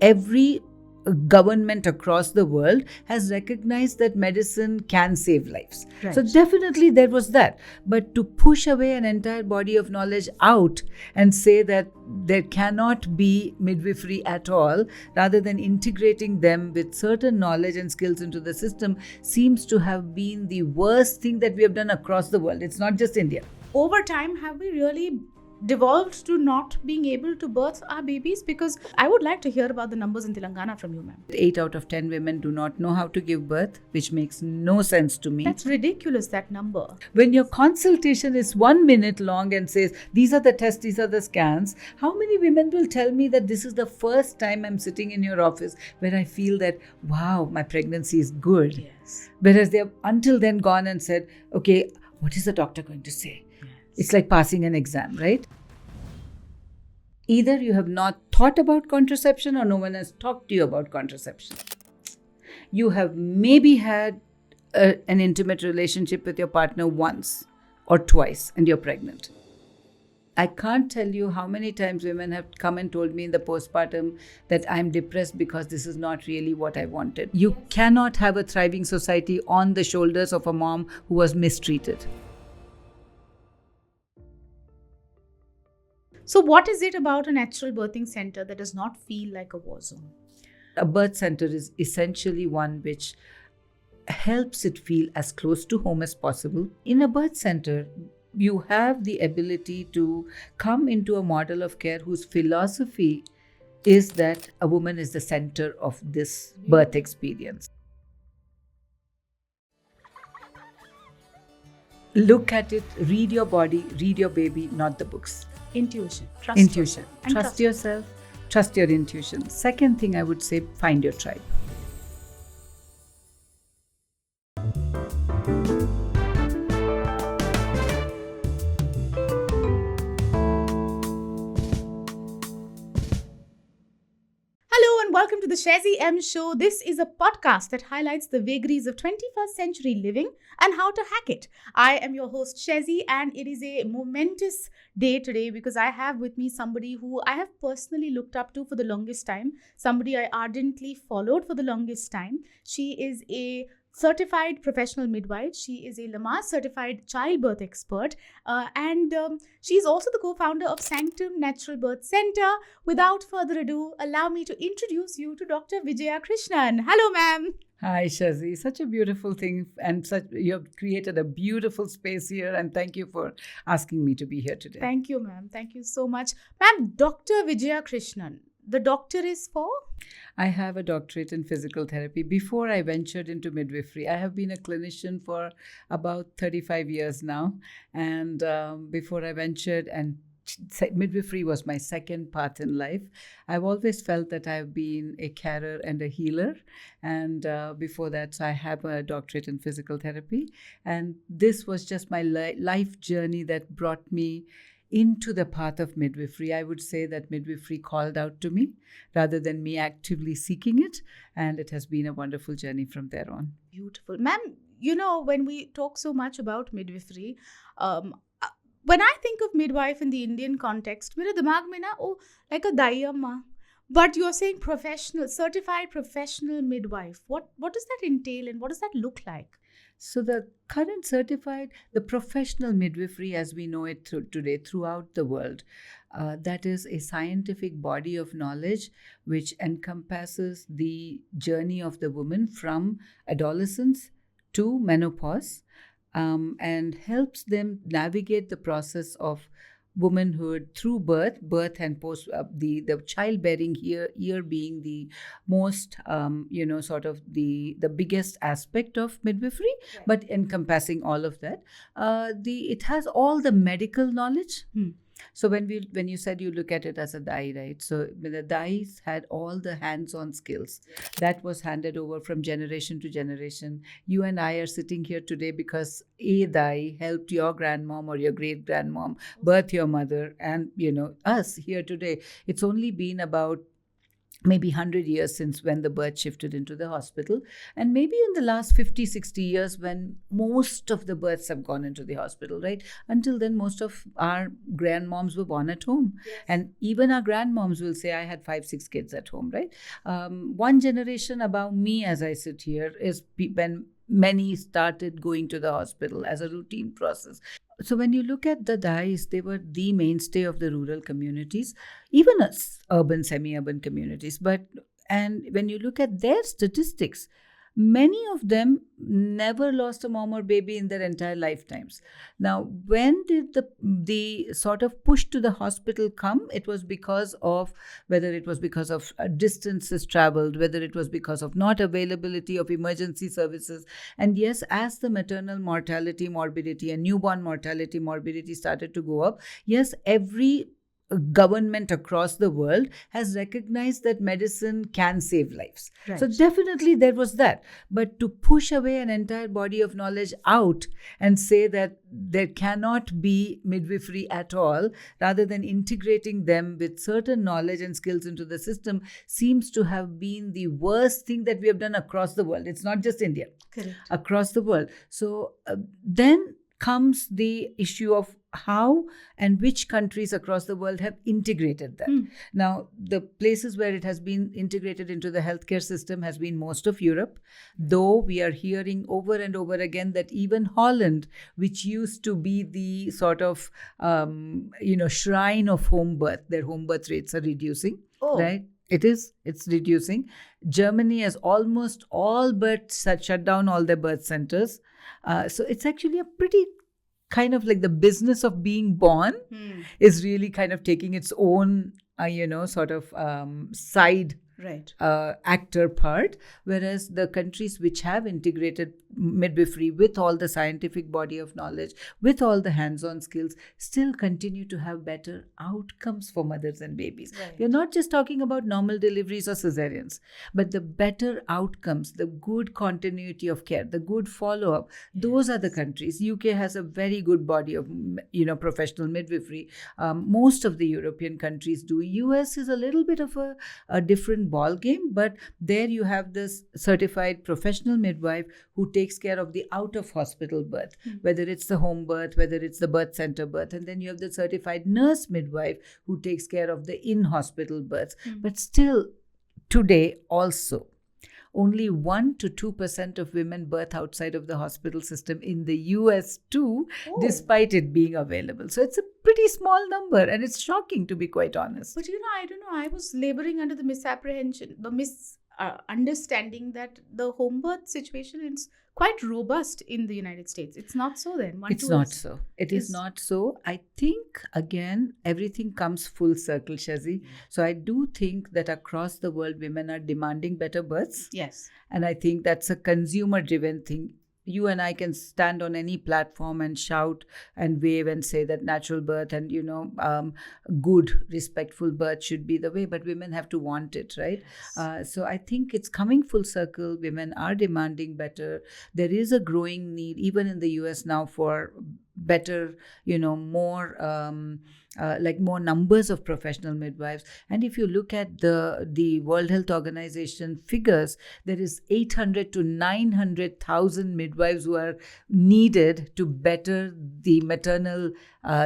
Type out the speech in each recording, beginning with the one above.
every government across the world has recognized that medicine can save lives. Right. So definitely there was that. But to push away an entire body of knowledge out and say that there cannot be midwifery at all, rather than integrating them with certain knowledge and skills into the system, seems to have been the worst thing that we have done across the world. It's not just India. Over time, have we really devolved to not being able to birth our babies? Because I would like to hear about the numbers in Telangana from you, ma'am. 8 out of 10 women do not know how to give birth, which makes no sense to me. That's ridiculous, that number. When your consultation is 1 minute long and says, these are the tests, these are the scans, how many women will tell me that this is the first time I'm sitting in your office where I feel that, wow, my pregnancy is good. Yes. Whereas they have until then gone and said, okay, what is the doctor going to say? It's like passing an exam, right? Either you have not thought about contraception or no one has talked to you about contraception. You have maybe had an intimate relationship with your partner once or twice and you're pregnant. I can't tell you how many times women have come and told me in the postpartum that I'm depressed because this is not really what I wanted. You cannot have a thriving society on the shoulders of a mom who was mistreated. So what is it about a natural birthing center that does not feel like a war zone? A birth center is essentially one which helps it feel as close to home as possible. In a birth center, you have the ability to come into a model of care whose philosophy is that a woman is the center of this birth experience. Look at it, read your body, read your baby, not the books. Intuition. Intuition. And Trust yourself, trust your intuition. Second thing I would say, find your tribe. Hello and welcome to the Shezzi M Show. This is a podcast that highlights the vagaries of 21st century living and how to hack it. I am your host Shezzi, and it is a momentous day today because I have with me somebody who I have personally looked up to for the longest time, somebody I ardently followed for the longest time. She is a certified professional midwife. She is a Lamaze certified childbirth expert, and she's also the co-founder of Sanctum Natural Birth Center. Without further ado, allow me to introduce you to Dr. Vijaya Krishnan. Hello, ma'am. Hi, Shezzi. Such a beautiful thing, and you have created a beautiful space here, and thank you for asking me to be here today. Thank you, ma'am. Thank you so much. Ma'am, Dr. Vijaya Krishnan. The doctor is for? I have a doctorate in physical therapy. Before I ventured into midwifery, I have been a clinician for about 35 years now. And before I ventured, and midwifery was my second path in life. I've always felt that I've been a carer and a healer. And before that, so I have a doctorate in physical therapy. And this was just my life journey that brought me into the path of midwifery. I would say that midwifery called out to me rather than me actively seeking it. And it has been a wonderful journey from there on. Beautiful. Ma'am, you know, when we talk so much about midwifery, when I think of midwife in the Indian context, मेरे दिमाग में ना, oh, like a दाई अम्मा. But you're saying professional, certified professional midwife. What does that entail and what does that look like? So the current certified, the professional midwifery as we know it today throughout the world, that is a scientific body of knowledge which encompasses the journey of the woman from adolescence to menopause, and helps them navigate the process of womanhood through birth and post, the childbearing year being the most sort of the biggest aspect of midwifery, right. But encompassing all of that, it has all the medical knowledge. So when you said you look at it as a dai, right? So the dais had all the hands-on skills that was handed over from generation to generation. You and I are sitting here today because a dai helped your grandmom or your great grandmom birth your mother, and us here today. It's only been about maybe 100 years since when the birth shifted into the hospital, and maybe in the last 50, 60 years when most of the births have gone into the hospital, right? Until then, most of our grandmoms were born at home. Yes. And even our grandmoms will say, I had 5, 6 kids at home, right? One generation above me, as I sit here, is when many started going to the hospital as a routine process. So when you look at the DICE, they were the mainstay of the rural communities, even as urban, semi-urban communities. And when you look at their statistics, many of them never lost a mom or baby in their entire lifetimes. Now, when did the sort of push to the hospital come? It was because of, whether it was because of distances traveled, whether it was because of not availability of emergency services. And yes, as the maternal mortality, morbidity, and newborn mortality, morbidity started to go up, yes, every government across the world has recognized that medicine can save lives. Right. So definitely there was that. But to push away an entire body of knowledge out and say that there cannot be midwifery at all, rather than integrating them with certain knowledge and skills into the system, seems to have been the worst thing that we have done across the world. It's not just India. Correct. Across the world. So then comes the issue of how and which countries across the world have integrated that. Now, the places where it has been integrated into the healthcare system has been most of Europe, though we are hearing over and over again that even Holland, which used to be the sort of, shrine of home birth, their home birth rates are reducing, right? It's reducing. Germany has almost all but shut down all their birth centers. So it's actually a pretty kind of like the business of being born is really kind of taking its own, side right. Actor part, whereas the countries which have integrated midwifery with all the scientific body of knowledge, with all the hands-on skills, still continue to have better outcomes for mothers and babies. Right. We're not just talking about normal deliveries or cesareans, but the better outcomes, the good continuity of care, the good follow-up. Those are the countries. UK has a very good body of professional midwifery. Most of the European countries do. US is a little bit of a different ball game, but there you have this certified professional midwife who takes care of the out of hospital birth, whether it's the home birth, whether it's the birth center birth, and then you have the certified nurse midwife who takes care of the in hospital births. But still today also only 1 to 2% of women birth outside of the hospital system in the US too, despite it being available. So it's a pretty small number, and it's shocking, to be quite honest. But I don't know, I was laboring under the misapprehension, the misunderstanding that the home birth situation is quite robust in the United States. It's not so then? It's not so. It is not so. I think, again, everything comes full circle, Shezzi. So I do think that across the world, women are demanding better births. Yes. And I think that's a consumer-driven thing. You and I can stand on any platform and shout and wave and say that natural birth and, good, respectful birth should be the way, but women have to want it, right? Yes. So I think it's coming full circle. Women are demanding better. There is a growing need, even in the US now, for better, more numbers of professional midwives. And if you look at the World Health Organization figures, there is 800 to 900,000 midwives who are needed to better the maternal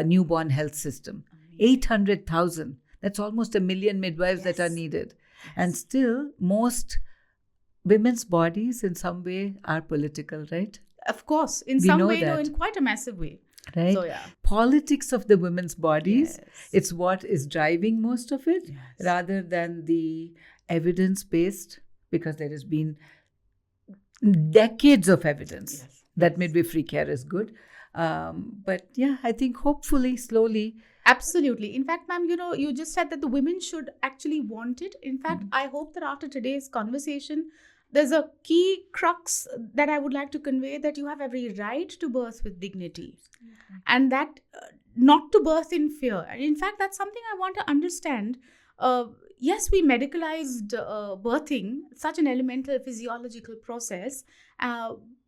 newborn health system. 800,000. That's almost 1 million midwives that are needed. Yes. And still, most women's bodies in some way are political, right? Of course, in some way, in quite a massive way. Right? So, politics of the women's bodies, it's what is driving most of it, rather than the evidence-based, because there has been decades of evidence that midwifery care is good. But I think hopefully, slowly. Absolutely. In fact, ma'am, you just said that the women should actually want it. In fact, I hope that after today's conversation, there's a key crux that I would like to convey, that you have every right to birth with dignity, and that not to birth in fear. And in fact, that's something I want to understand. Yes, we medicalized birthing, such an elemental physiological process,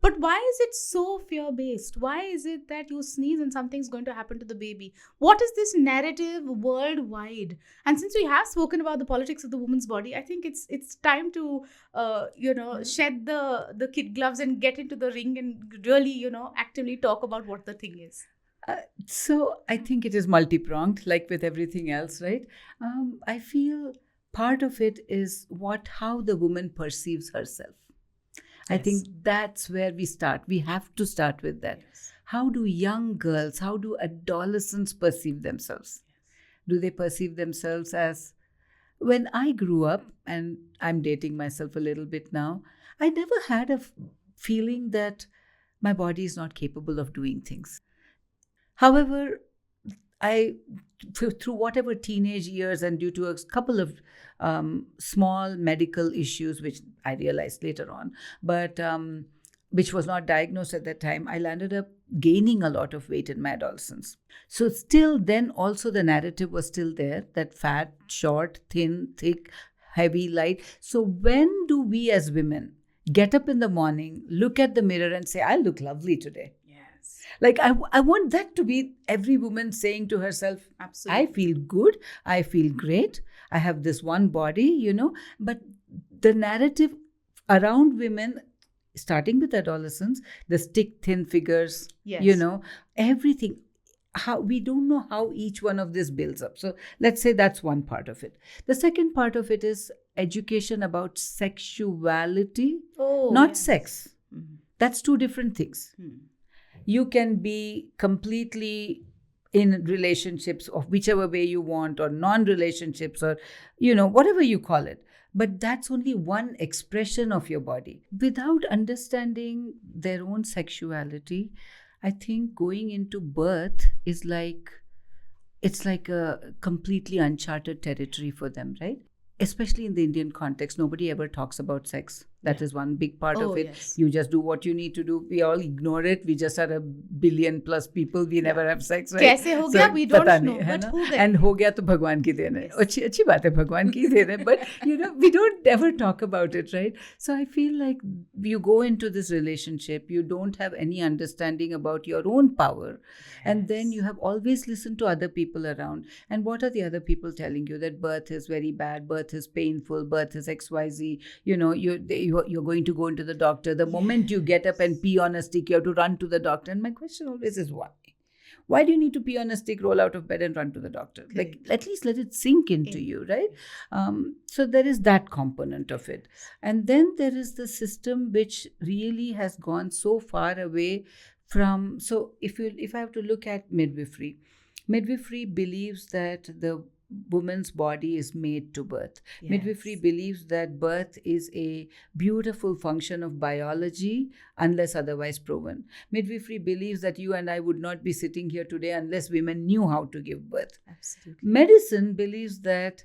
But why is it so fear-based? Why is it that you sneeze and something's going to happen to the baby? What is this narrative worldwide? And since we have spoken about the politics of the woman's body, I think it's time to shed the kid gloves and get into the ring and really actively talk about what the thing is. So I think it is multi-pronged, like with everything else, right? I feel part of it is how the woman perceives herself. I think that's where we start. We have to start with that. Yes. How do young girls, how do adolescents perceive themselves? Do they perceive themselves as, when I grew up, and I'm dating myself a little bit now, I never had a feeling that my body is not capable of doing things. However, through whatever teenage years and due to a couple of small medical issues, which I realized later on, but which was not diagnosed at that time, I landed up gaining a lot of weight in my adolescence. So still then also the narrative was still there, that fat, short, thin, thick, heavy, light. So when do we as women get up in the morning, look at the mirror and say, I look lovely today? Like I want that to be every woman saying to herself, absolutely, I feel good, I feel great, I have this one body, but the narrative around women, starting with adolescence, the stick thin figures, everything, how we don't know how each one of this builds up. So let's say that's one part of it. The second part of it is education about sexuality, not sex. Mm-hmm. That's two different things. You can be completely in relationships of whichever way you want, or non-relationships, or, whatever you call it. But that's only one expression of your body. Without understanding their own sexuality, I think going into birth is it's like a completely uncharted territory for them, right? Especially in the Indian context, nobody ever talks about sex. That is one big part of it. Yes. You just do what you need to do. We all ignore it. We just are 1 billion plus people. We never have sex, right? Kaise ho gaya? We don't know. But ho gaya. And ho gaya to Bhagwan ki den hai. Achhi baat hai, Bhagwan ki den hai. But, we don't ever talk about it, right? So I feel like you go into this relationship, you don't have any understanding about your own power. Yes. And then you have always listened to other people around. And what are the other people telling you? That birth is very bad, birth is painful, birth is XYZ, you're going to go into the doctor. The moment you get up and pee on a stick, you have to run to the doctor. And my question always is, why? Why do you need to pee on a stick, roll out of bed and run to the doctor? Like, at least let it sink into you, right? So there is that component of it. And then there is the system which really has gone so far away from, so if I have to look at midwifery believes that the woman's body is made to birth. Yes. Midwifery believes that birth is a beautiful function of biology unless otherwise proven. Midwifery believes that you and I would not be sitting here today unless women knew how to give birth. Absolutely. Medicine believes that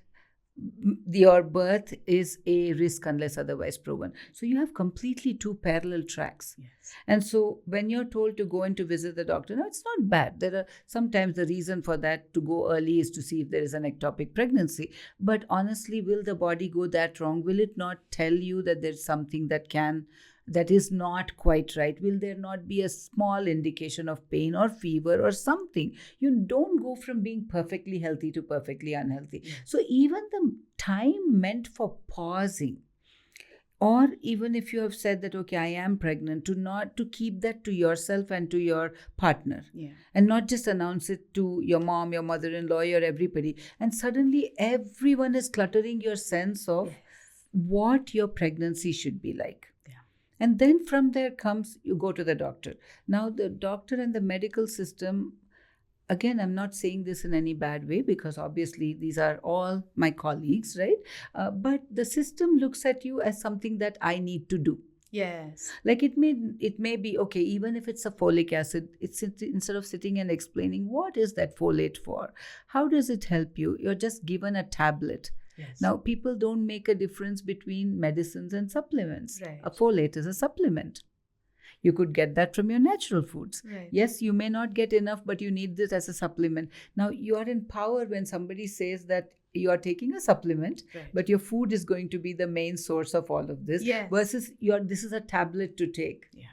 your birth is a risk unless otherwise proven. So you have completely two parallel tracks. Yes. And so when you're told to go in to visit the doctor, no, it's not bad. There are sometimes the reason for that to go early is to see if there is an ectopic pregnancy. But honestly, will the body go that wrong? Will it not tell you that there's something that is not quite right? Will there not be a small indication of pain or fever or something? You don't go from being perfectly healthy to perfectly unhealthy. Yes. So even the time meant for pausing, or even if you have said that, okay, I am pregnant, to keep that to yourself and to your partner. Yeah. And not just announce it to your mom, your mother-in-law, or everybody. And suddenly everyone is cluttering your sense of what your pregnancy should be like. And then from there comes, you go to the doctor. Now, the doctor and the medical system, again, I'm not saying this in any bad way because obviously these are all my colleagues, right? But the system looks at you as something that I need to do. Yes. Like it may be, okay, even if it's a folic acid, it's instead of sitting and explaining, what is that folate for? How does it help you? You're just given a tablet. Yes. Now, people don't make a difference between medicines and supplements. Right. A folate is a supplement. You could get that from your natural foods. Right. Yes, you may not get enough, but you need this as a supplement. Now, you are in power when somebody says that you are taking a supplement, but your food is going to be the main source of all of this, versus this is a tablet to take. Yeah.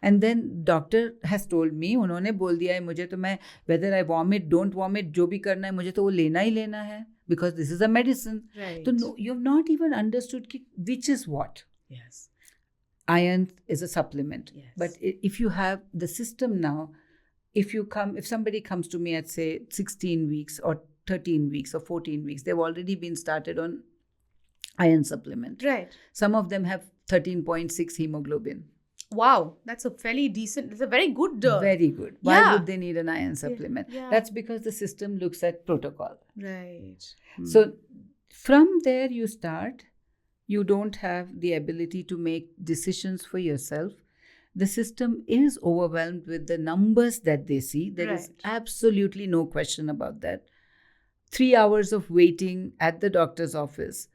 And then doctor has told me, उन्होंने बोल दिया है मुझे, तो मैं whether I vomit, don't vomit, जो भी करना है मुझे तो वो लेना ही लेना है, because this is a medicine. Right. So no, you have not even understood which is what. Yes. Iron is a supplement. Yes. But if you have the system now, if somebody comes to me at say 16 weeks or 13 weeks or 14 weeks, they've already been started on iron supplement. Right. Some of them have 13.6 hemoglobin. Wow, that's a very good. Very good. Why would they need an iron supplement? Yeah. That's because the system looks at protocol. Right. So from there you start. You don't have the ability to make decisions for yourself. The system is overwhelmed with the numbers that they see. There is absolutely no question about that. 3 hours of waiting at the doctor's office,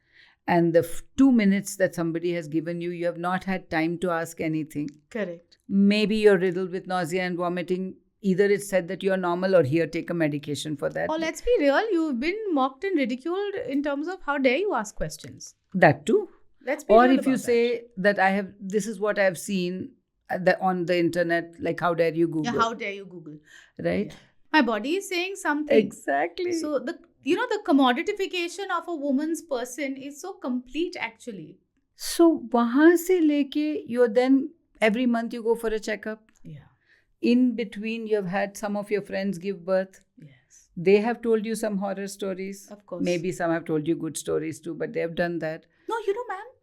and the 2 minutes that somebody has given you, you have not had time to ask anything. Correct. Maybe you're riddled with nausea and vomiting. Either it's said that you're normal or here, take a medication for that. Or let's be real, you've been mocked and ridiculed in terms of how dare you ask questions. That too. Let's be or real if you about say that this is what I have seen on the internet, like how dare you Google? Yeah, how dare you Google? Right? Yeah. My body is saying something. Exactly. So the commodification of a woman's person is so complete actually. So wahan se leke, you're then every month you go for a checkup. Yeah. In between, you've had some of your friends give birth. Yes. They have told you some horror stories. Of course. Maybe some have told you good stories too, but they have done that. No,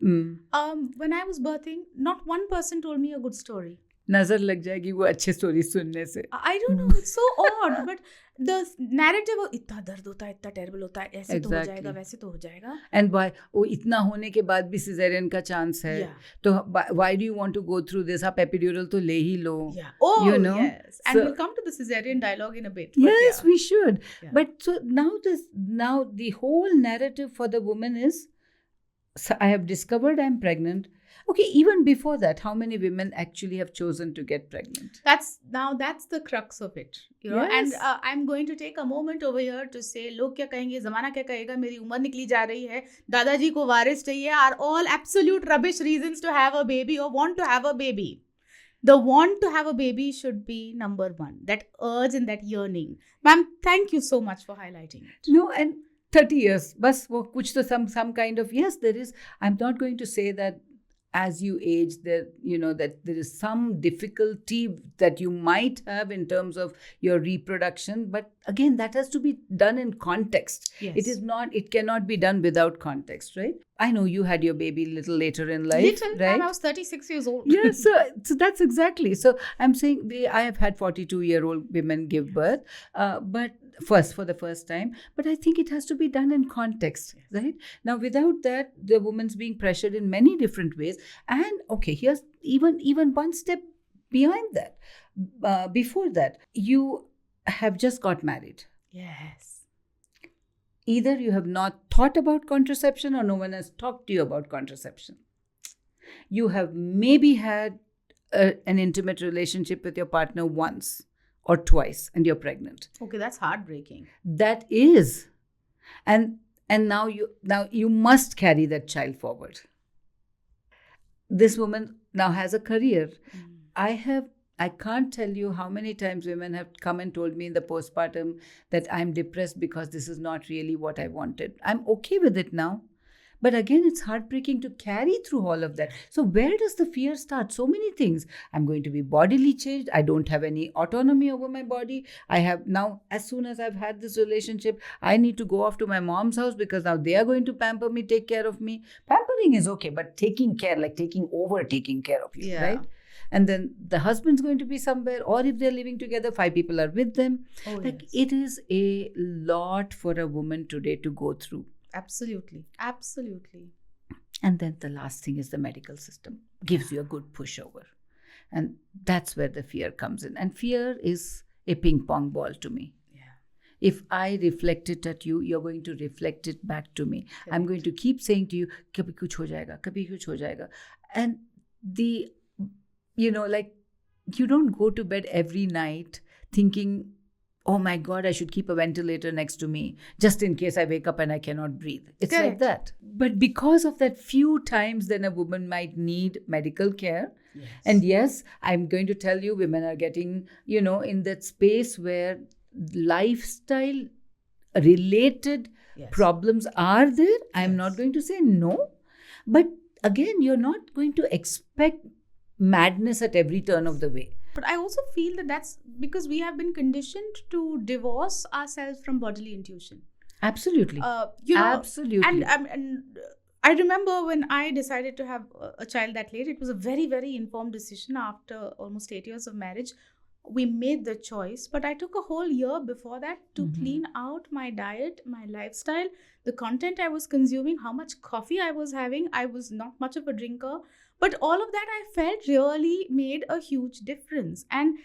ma'am. When I was birthing, not one person told me a good story. नजर लग जाएगी वो अच्छे story सुनने से. I don't know, it's so odd, but the narrative of इतना दर्द होता है, इतना terrible होता है, ऐसे तो हो जाएगा, वैसे तो हो जाएगा. And why? वो इतना होने के बाद भी cesarean का chance है. Yeah. तो why do you want to go through this? आप epidural तो ले ही लो. Yeah. Oh, yes. And so, we'll come to the cesarean dialogue in a bit. Yes, we should. Yeah. But so now the whole narrative for the woman is, so I have discovered I'm pregnant. Okay, even before that, how many women actually have chosen to get pregnant? That's the crux of it, Yes. And I'm going to take a moment over here to say, लोग क्या कहेंगे, ज़माना क्या कहेगा, मेरी उम्र निकली जा रही है, दादाजी को वारिस चाहिए, are all absolute rubbish reasons to have a baby or want to have a baby. The want to have a baby should be number one. That urge and that yearning. Ma'am, thank you so much for highlighting it. No, and 30 years, bas wo kuch to some kind of, yes, there is. I'm not going to say that as you age, that there is some difficulty that you might have in terms of your reproduction, but again, that has to be done in context. Yes. It cannot be done without context, right? I know you had your baby a little later in life, right? And I was 36 years old. Yeah, so that's exactly. So I'm saying I have had 42-year-old women give birth, but for the first time. But I think it has to be done in context, right? Now, without that, the woman's being pressured in many different ways. And okay, here's even one step behind that. Before that, you have just got married. Yes. Either you have not thought about contraception or no one has talked to you about contraception. You have maybe had an intimate relationship with your partner once or twice and you're pregnant. Okay, that's heartbreaking. That is. And now you must carry that child forward. This woman now has a career. I can't tell you how many times women have come and told me in the postpartum that I'm depressed because this is not really what I wanted. I'm okay with it now. But again, it's heartbreaking to carry through all of that. So where does the fear start? So many things. I'm going to be bodily changed. I don't have any autonomy over my body. I have now, as soon as I've had this relationship, I need to go off to my mom's house because now they are going to pamper me, take care of me. Pampering is okay, but taking care, like taking care of you, right? And then the husband's going to be somewhere, or if they're living together, 5 people are with them. Oh, like yes. It is a lot for a woman today to go through. Absolutely. And then the last thing is the medical system gives you a good pushover. And that's where the fear comes in. And fear is a ping-pong ball to me. Yeah. If I reflect it at you, you're going to reflect it back to me. Correct. I'm going to keep saying to you, kabhi kuch ho jayega. And like you don't go to bed every night thinking, oh my God, I should keep a ventilator next to me just in case I wake up and I cannot breathe. It's Correct. like that. But because of that few times then a woman might need medical care, And yes, I'm going to tell you, women are getting, in that space where lifestyle related problems are there. I'm not going to say no, but again, you're not going to expect madness at every turn of the way. But I also feel that that's because we have been conditioned to divorce ourselves from bodily intuition. Absolutely. Absolutely. And I remember when I decided to have a child that late, it was a very, very informed decision after almost 8 years of marriage. We made the choice, but I took a whole year before that to clean out my diet, my lifestyle, the content I was consuming, how much coffee I was having. I was not much of a drinker, but all of that I felt really made a huge difference. And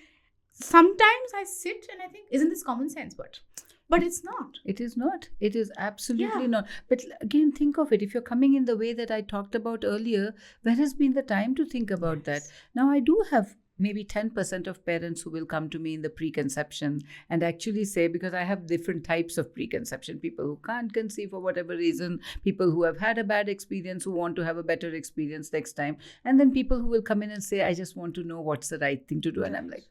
sometimes I sit and I think, isn't this common sense? But it's not. It is not. It is absolutely not. But again, think of it. If you're coming in the way that I talked about earlier, where has been the time to think about that? Now, I do have maybe 10% of parents who will come to me in the preconception and actually say, because I have different types of preconception, people who can't conceive for whatever reason, people who have had a bad experience who want to have a better experience next time, and then people who will come in and say, I just want to know what's the right thing to do. And I'm like,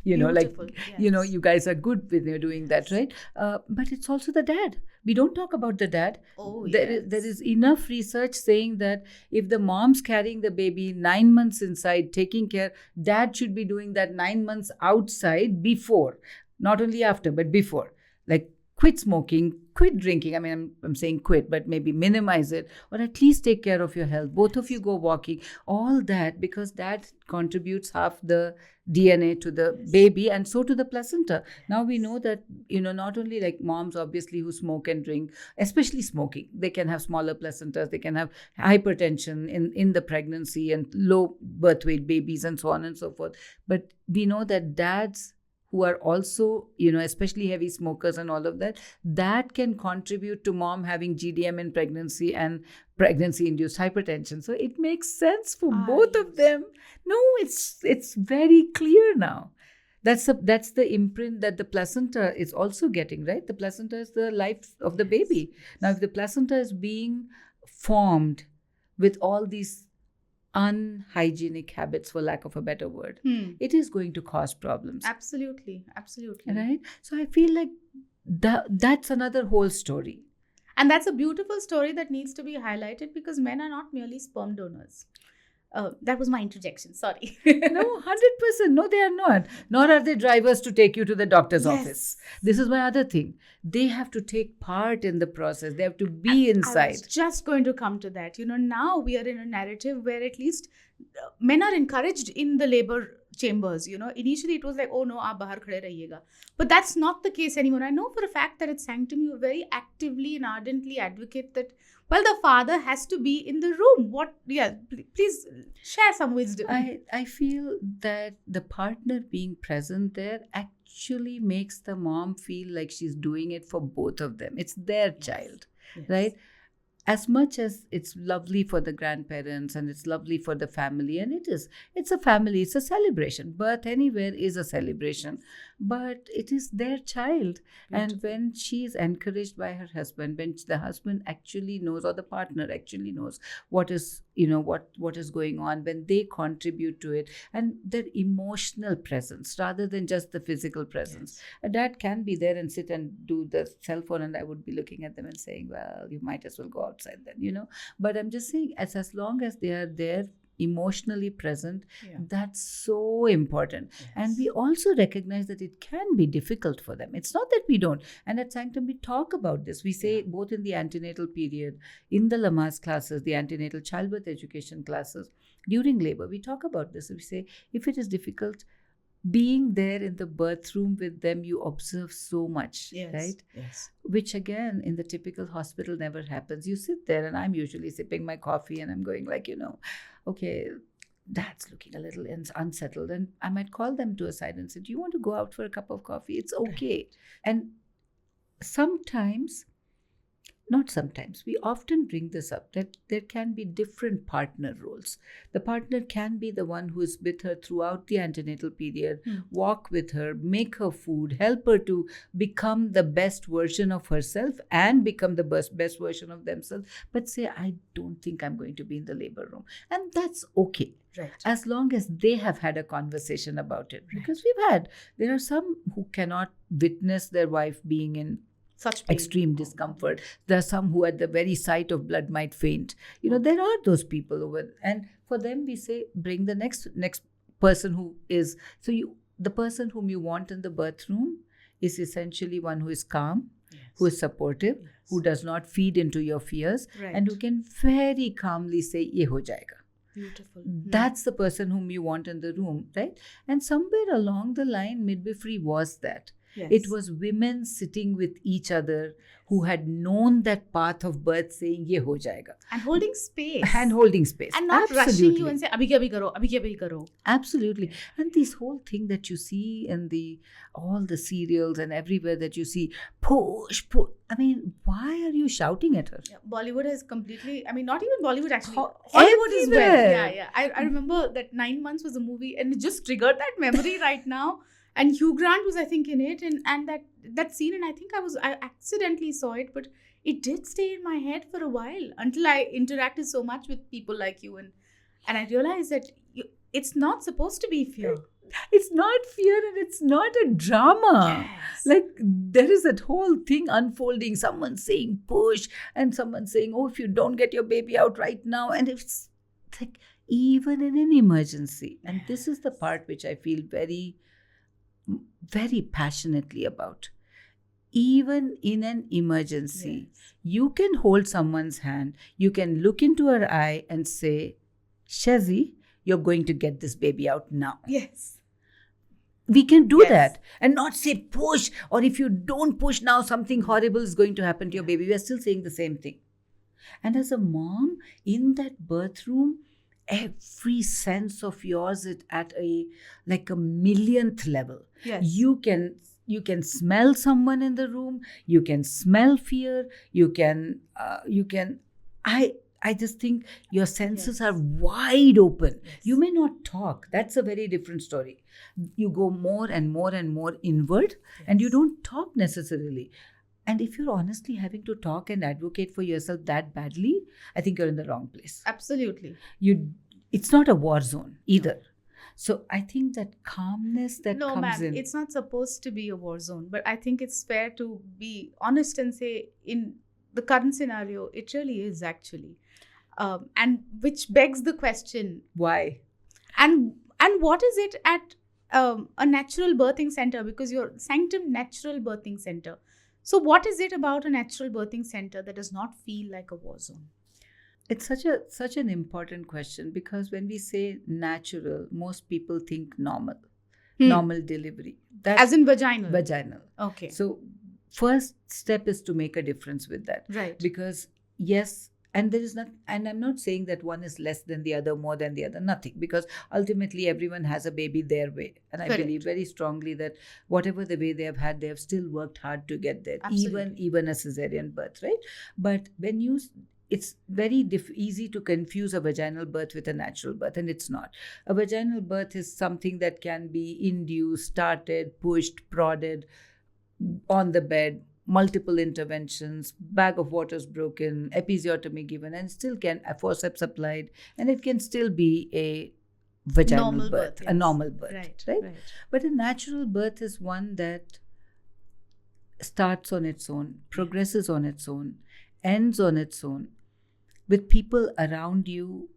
Beautiful. You guys are good when you're doing that, right? But it's also the dad. We don't talk about the dad. There is enough research saying that if the mom's carrying the baby 9 months inside, taking care, dad should be doing that 9 months outside before, not only after, but before. Like quit smoking, quit drinking. I mean, I'm saying quit, but maybe minimize it, or at least take care of your health. Both of you go walking, all that, because dad contributes half the DNA to the baby and so to the placenta. Now we know that, not only like moms, obviously, who smoke and drink, especially smoking, they can have smaller placentas, they can have hypertension in the pregnancy and low birth weight babies and so on and so forth. But we know that dads who are also, especially heavy smokers and all of that, that can contribute to mom having GDM in pregnancy and pregnancy-induced hypertension. So it makes sense for both of them. No, it's very clear now. That's the imprint that the placenta is also getting, right? The placenta is the life of the baby. Now, if the placenta is being formed with all these unhygienic habits, for lack of a better word, it is going to cause problems. Absolutely. Right? So I feel like that's another whole story. And that's a beautiful story that needs to be highlighted, because men are not merely sperm donors. That was my interjection. Sorry. No, 100%. No, they are not. Nor are they drivers to take you to the doctor's office. This is my other thing. They have to take part in the process. They have to be inside. I was just going to come to that. Now we are in a narrative where at least men are encouraged in the labor chambers. Initially it was like, oh no, aap bahar khade rahiyega. But that's not the case anymore. I know for a fact that at Sanctum you very actively and ardently advocate that, well, the father has to be in the room. Please share some wisdom. I feel that the partner being present there actually makes the mom feel like she's doing it for both of them. It's their child, right? As much as it's lovely for the grandparents and it's lovely for the family, and it's a family, it's a celebration. Birth anywhere is a celebration, but it is their child. And when she is encouraged by her husband, when the husband actually knows, or the partner actually knows what is, what is going on, when they contribute to it, and their emotional presence rather than just the physical presence. A dad can be there and sit and do the cell phone, and I would be looking at them and saying, well, you might as well go outside then, but I'm just saying, as long as they are there emotionally present, that's so important. And we also recognize that it can be difficult for them. It's not that we don't. And at Sanctum we talk about this. We say both in the antenatal period, in the Lamaze classes, the antenatal childbirth education classes, during labor, we talk about this. We say, if it is difficult, being there in the birth room with them, you observe so much, right? Yes. Which again, in the typical hospital never happens. You sit there, and I'm usually sipping my coffee and I'm going like, okay, dad's looking a little unsettled. And I might call them to a side and say, do you want to go out for a cup of coffee? It's okay. And sometimes not sometimes, we often bring this up, that there can be different partner roles. The partner can be the one who is with her throughout the antenatal period, walk with her, make her food, help her to become the best version of herself and become the best version of themselves, but say, I don't think I'm going to be in the labor room. And that's okay. Right. As long as they have had a conversation about it. Because there are some who cannot witness their wife being in such pain. Extreme discomfort. There are some who at the very sight of blood might faint. There are those people over, and for them we say, bring the next person who is, the person whom you want in the birth room is essentially one who is calm, who is supportive, who does not feed into your fears, and who can very calmly say, ye ho jayega. Beautiful. That's the person whom you want in the room, right? And somewhere along the line, midwifery was that. Yes. It was women sitting with each other who had known that path of birth, saying, ye ho jayega. And holding space. And holding space. And not rushing you and say, abhi kya karo, abhi kya karo. Absolutely. And this whole thing that you see in all the serials and everywhere that you see, push. I mean, why are you shouting at her? Yeah, Bollywood has completely, not even Bollywood actually. Hollywood is well. Yeah. I remember that 9 Months was a movie, and it just triggered that memory right now. And Hugh Grant was, I think, in it, and that scene, and I think I accidentally saw it, but it did stay in my head for a while until I interacted so much with people like you, and I realized that it's not supposed to be fear. It's not fear, and it's not a drama. Yes. Like, there is that whole thing unfolding, someone saying push, and someone saying, oh, if you don't get your baby out right now, and it's like, even in an emergency. And this is the part which I feel very, very passionately about. Even in an emergency, you can hold someone's hand, you can look into her eye and say, Shezzi, you're going to get this baby out now. Yes. We can do that and not say push, or if you don't push now, something horrible is going to happen to your baby. We are still saying the same thing. And as a mom in that birth room, every sense of yours is at a millionth level. Yes. You can smell someone in the room. You can smell fear. I just think your senses are wide open. Yes. You may not talk. That's a very different story. You go more and more and more inward, and you don't talk necessarily. And if you're honestly having to talk and advocate for yourself that badly, I think you're in the wrong place. Absolutely. It's not a war zone either. So I think that calmness that comes in. It's not supposed to be a war zone. But I think it's fair to be honest and say, in the current scenario, it really is actually. And which begs the question, why? And what is it at a natural birthing center? Because you're Sanctum Natural Birthing Center. So what is it about a natural birthing center that does not feel like a war zone? It's such an important question, because when we say natural, most people think normal delivery. As in vaginal? Vaginal. Okay. So first step is to make a difference with that. Right. Because yes, and there is not, and I'm not saying that one is less than the other, more than the other, nothing. Because ultimately everyone has a baby their way. And I believe very strongly that whatever the way they have had, they have still worked hard to get there. Absolutely. Even a cesarean birth, right? But when it's very easy to confuse a vaginal birth with a natural birth, and it's not. A vaginal birth is something that can be induced, started, pushed, prodded, on the bed, multiple interventions, bag of water is broken, episiotomy given, and still can a forceps applied, and it can still be a vaginal normal birth, a normal birth, right? But a natural birth is one that starts on its own, progresses on its own, ends on its own, with people around you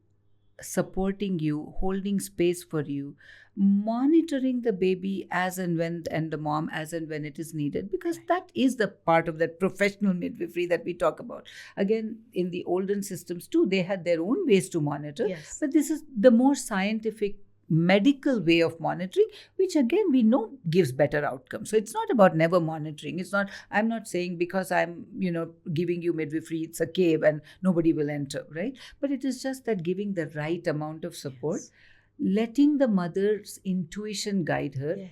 supporting you, holding space for you, monitoring the baby as and when, and the mom as and when it is needed, because that is the part of that professional midwifery that we talk about. Again, in the olden systems too, they had their own ways to monitor, but this is the more scientific medical way of monitoring, which again we know gives better outcomes. So it's not about never monitoring. I'm not saying because I'm giving you midwifery, it's a cave and nobody will enter, right? But it is just that giving the right amount of support, letting the mother's intuition guide her,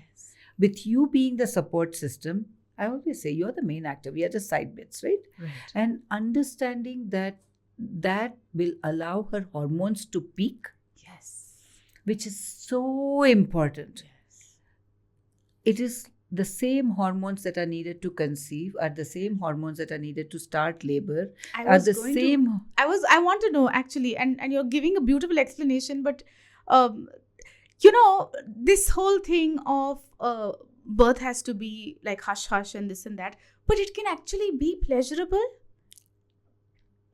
with you being the support system, I always say you're the main actor. We are just side bits, right? Right. And understanding that will allow her hormones to peak, Yes. which is so important. Yes. It is the same hormones that are needed to conceive, are the same hormones that are needed to start labor, I are was the going same. to, I want to know actually, and you're giving a beautiful explanation, but this whole thing of birth has to be like hush hush and this and that, but it can actually be pleasurable.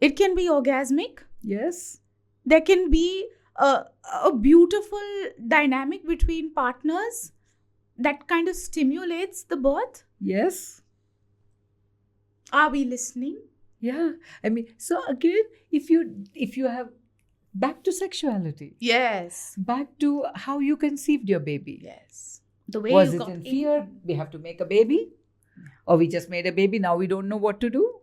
It can be orgasmic. Yes. There can be a beautiful dynamic between partners that kind of stimulates the birth. Yes. Are we listening? Yeah. I mean, so again, if you have back to sexuality. Yes. Back to how you conceived your baby. Yes. The way Was you it got in fear? We have to make a baby? Or we just made a baby, now we don't know what to do?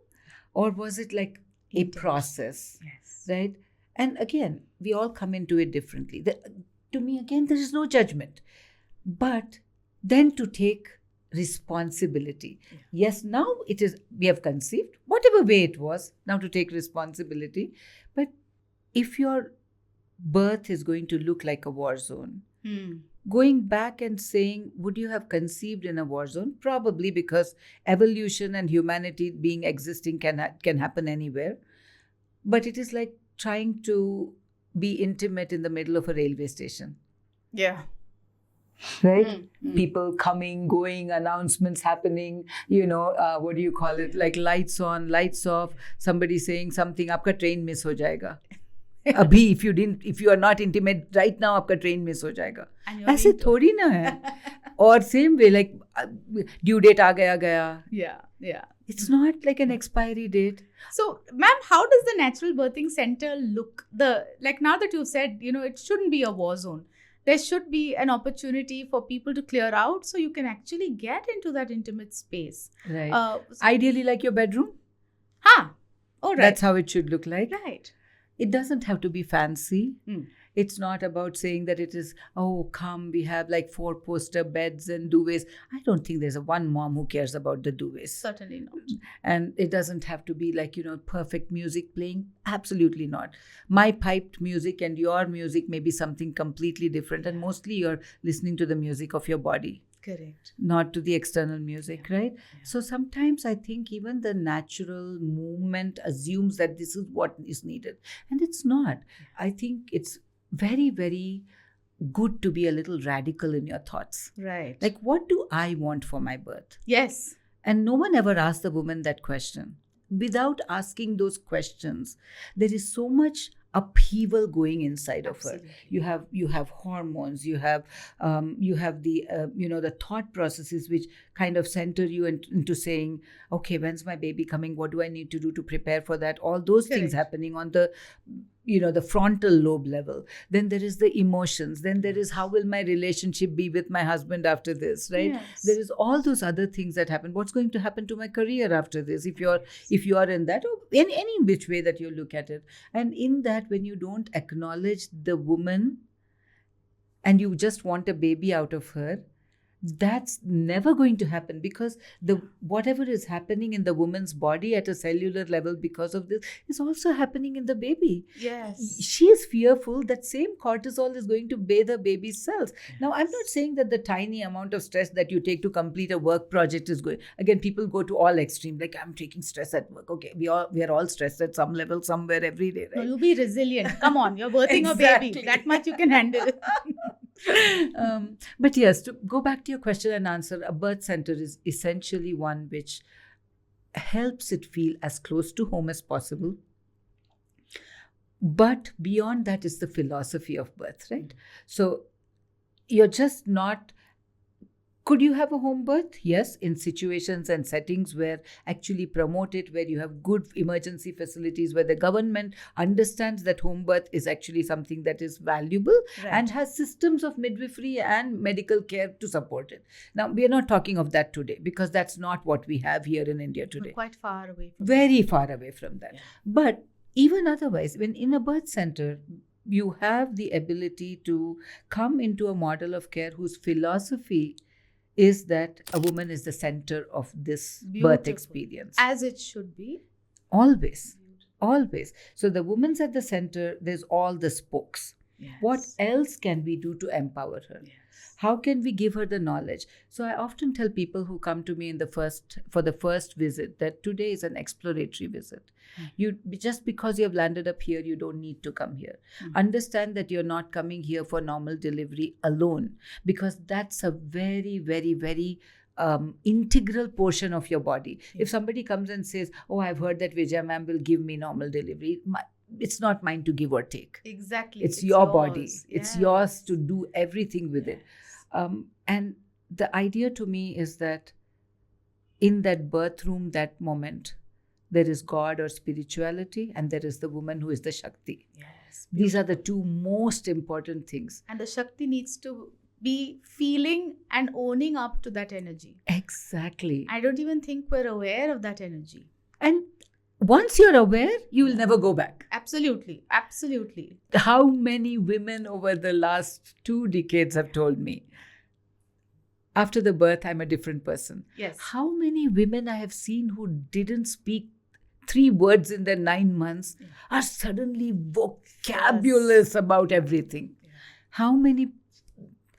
Or was it like a process? Yes. Right? And again, we all come into it differently. To me, again, there is no judgment. But then to take responsibility. Yeah. Yes, now it is, we have conceived, whatever way it was, now to take responsibility. But if your birth is going to look like a war zone, going back and saying, would you have conceived in a war zone? Probably, because evolution and humanity being existing can happen anywhere. But it is like trying to be intimate in the middle of a railway station. Yeah. Right? People coming, going, announcements happening, what do you call it? Like lights on, lights off, somebody saying something, aapka train miss ho jayega. Abhi, if you are not intimate right now, aapka train miss ho jayega. ऐसे थोड़ी ना है. Or same way, like due date aa gaya. Yeah. It's not like an expiry date. So, ma'am, how does the natural birthing center look? Now that you said, it shouldn't be a war zone. There should be an opportunity for people to clear out so you can actually get into that intimate space. Right. Ideally like your bedroom. Oh, right. That's how it should look like. Right. It doesn't have to be fancy. It's not about saying that it is, come, we have like 4 poster beds and duvets. I don't think there's one mom who cares about the duvets. Certainly not. And it doesn't have to be like, perfect music playing. Absolutely not. My piped music and your music may be something completely different. And mostly you're listening to the music of your body. Correct. Not to the external music, right? Yeah. So sometimes I think even the natural movement assumes that this is what is needed. And it's not. I think it's very, very good to be a little radical in your thoughts. Right. Like, what do I want for my birth? Yes. And no one ever asked the woman that question. Without asking those questions, there is so much upheaval going inside Absolutely. of her. You have hormones. You have the the thought processes which kind of center you into saying, okay, when's my baby coming? What do I need to do to prepare for that? All those things happening on the the frontal lobe level. Then there is the emotions. Then there is, how will my relationship be with my husband after this, right? Yes. There is all those other things that happen. What's going to happen to my career after this? If you are in that, or in any which way that you look at it. And in that, when you don't acknowledge the woman and you just want a baby out of her, that's never going to happen, because whatever is happening in the woman's body at a cellular level because of this is also happening in the baby. Yes. She is fearful that same cortisol is going to bathe her baby's cells. Yes. Now, I'm not saying that the tiny amount of stress that you take to complete a work project is going. Again, people go to all extreme. Like, I'm taking stress at work. Okay, we are all stressed at some level, somewhere, every day, right? No, you be resilient. Come on, you're birthing a baby. That much you can handle. But yes, to go back to your question and answer, a birth center is essentially one which helps it feel as close to home as possible. But beyond that is the philosophy of birth, right? So you're just not... Could you have a home birth? Yes, in situations and settings where actually promote it, where you have good emergency facilities, where the government understands that home birth is actually something that is valuable, right, and has systems of midwifery and medical care to support it. Now, we are not talking of that today, because that's not what we have here in India today. We're quite far away from Very far away from that. Yeah. But even otherwise, when in a birth center, you have the ability to come into a model of care whose philosophy is that a woman is the center of this birth experience. As it should be. Always. Always. So the woman's at the center, there's all the spokes. Yes. What else can we do to empower her? Yes. How can we give her the knowledge? So I often tell people who come to me for the first visit that today is an exploratory visit. You just because you have landed up here, you don't need to come here. Understand that you're not coming here for normal delivery alone, because that's a very, very, very integral portion of your body. If somebody comes and says, "Oh, I've heard that Vijaya ma'am will give me normal delivery," it's not mine to give or take. Exactly. It's your yours. body. It's yours to do everything with it. And the idea to me is that in that birth room, that moment, there is God or spirituality, and there is the woman who is the Shakti. Yes. These are the two most important things. And the Shakti needs to be feeling and owning up to that energy. Exactly. I don't even think we're aware of that energy. And once you're aware, you will never go back. Absolutely. Absolutely. How many women over the last 2 decades have told me, after the birth, I'm a different person. Yes. How many women I have seen who didn't speak 3 words in their 9 months are suddenly vocabulous about everything. How many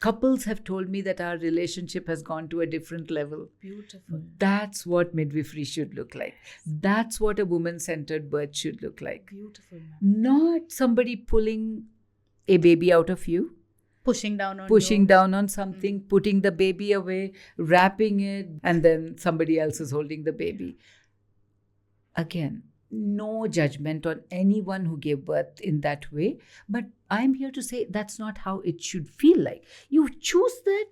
couples have told me that our relationship has gone to a different level. Beautiful. That's what midwifery should look like. That's what a woman-centered birth should look like. Beautiful. Not somebody pulling a baby out of you. Pushing down on something, putting the baby away, wrapping it, and then somebody else is holding the baby. Again, no judgment on anyone who gave birth in that way, but I'm here to say that's not how it should feel like. You choose that,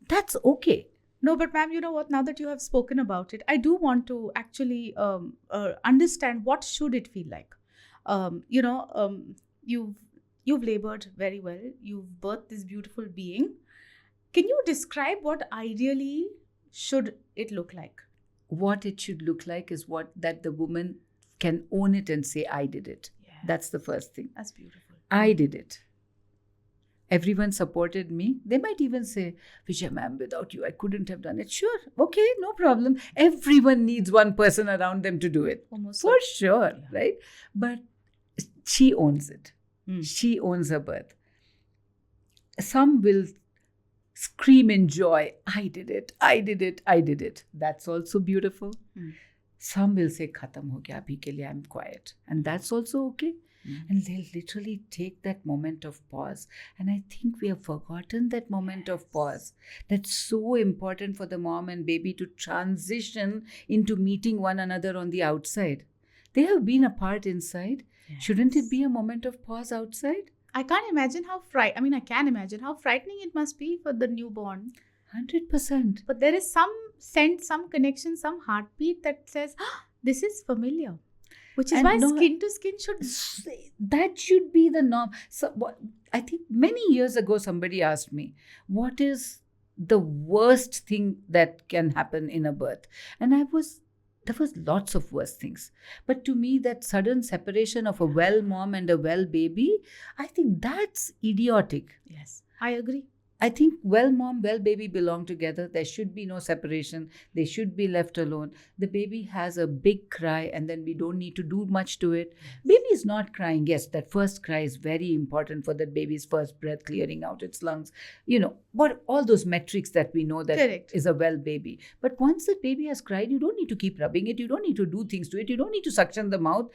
that's okay. No, but ma'am, you know what? Now that you have spoken about it, I do want to actually understand what should it feel like. You've labored very well. You've birthed this beautiful being. Can you describe what ideally should it look like? What it should look like is that the woman can own it and say, I did it. Yeah. That's the first thing. That's beautiful. I did it. Everyone supported me. They might even say, Vijaya ma'am, without you, I couldn't have done it. Sure. Okay, no problem. Everyone needs one person around them to do it. Almost for sure, right? But she owns it. She owns her birth. Some will scream in joy, I did it, I did it, I did it. That's also beautiful. Some will say, Khatam ho gaya, abhi ke liye I'm quiet. And that's also okay. And they'll literally take that moment of pause. And I think we have forgotten that moment of pause. That's so important for the mom and baby to transition into meeting one another on the outside. They have been apart inside. Yes. Shouldn't it be a moment of pause outside? I can imagine how frightening it must be for the newborn. 100%. But there is some sense, some connection, some heartbeat that says, this is familiar. Which is why skin to skin that should be the norm. So, I think many years ago somebody asked me, what is the worst thing that can happen in a birth? And there was lots of worse things. But to me, that sudden separation of a well mom and a well baby, I think that's idiotic. Yes, I agree. I think well mom, well baby belong together. There should be no separation. They should be left alone. The baby has a big cry and then we don't need to do much to it. Baby is not crying. Yes, that first cry is very important for that baby's first breath, clearing out its lungs. What all those metrics that we know that Correct. Is a well baby. But once that baby has cried, you don't need to keep rubbing it. You don't need to do things to it. You don't need to suction the mouth.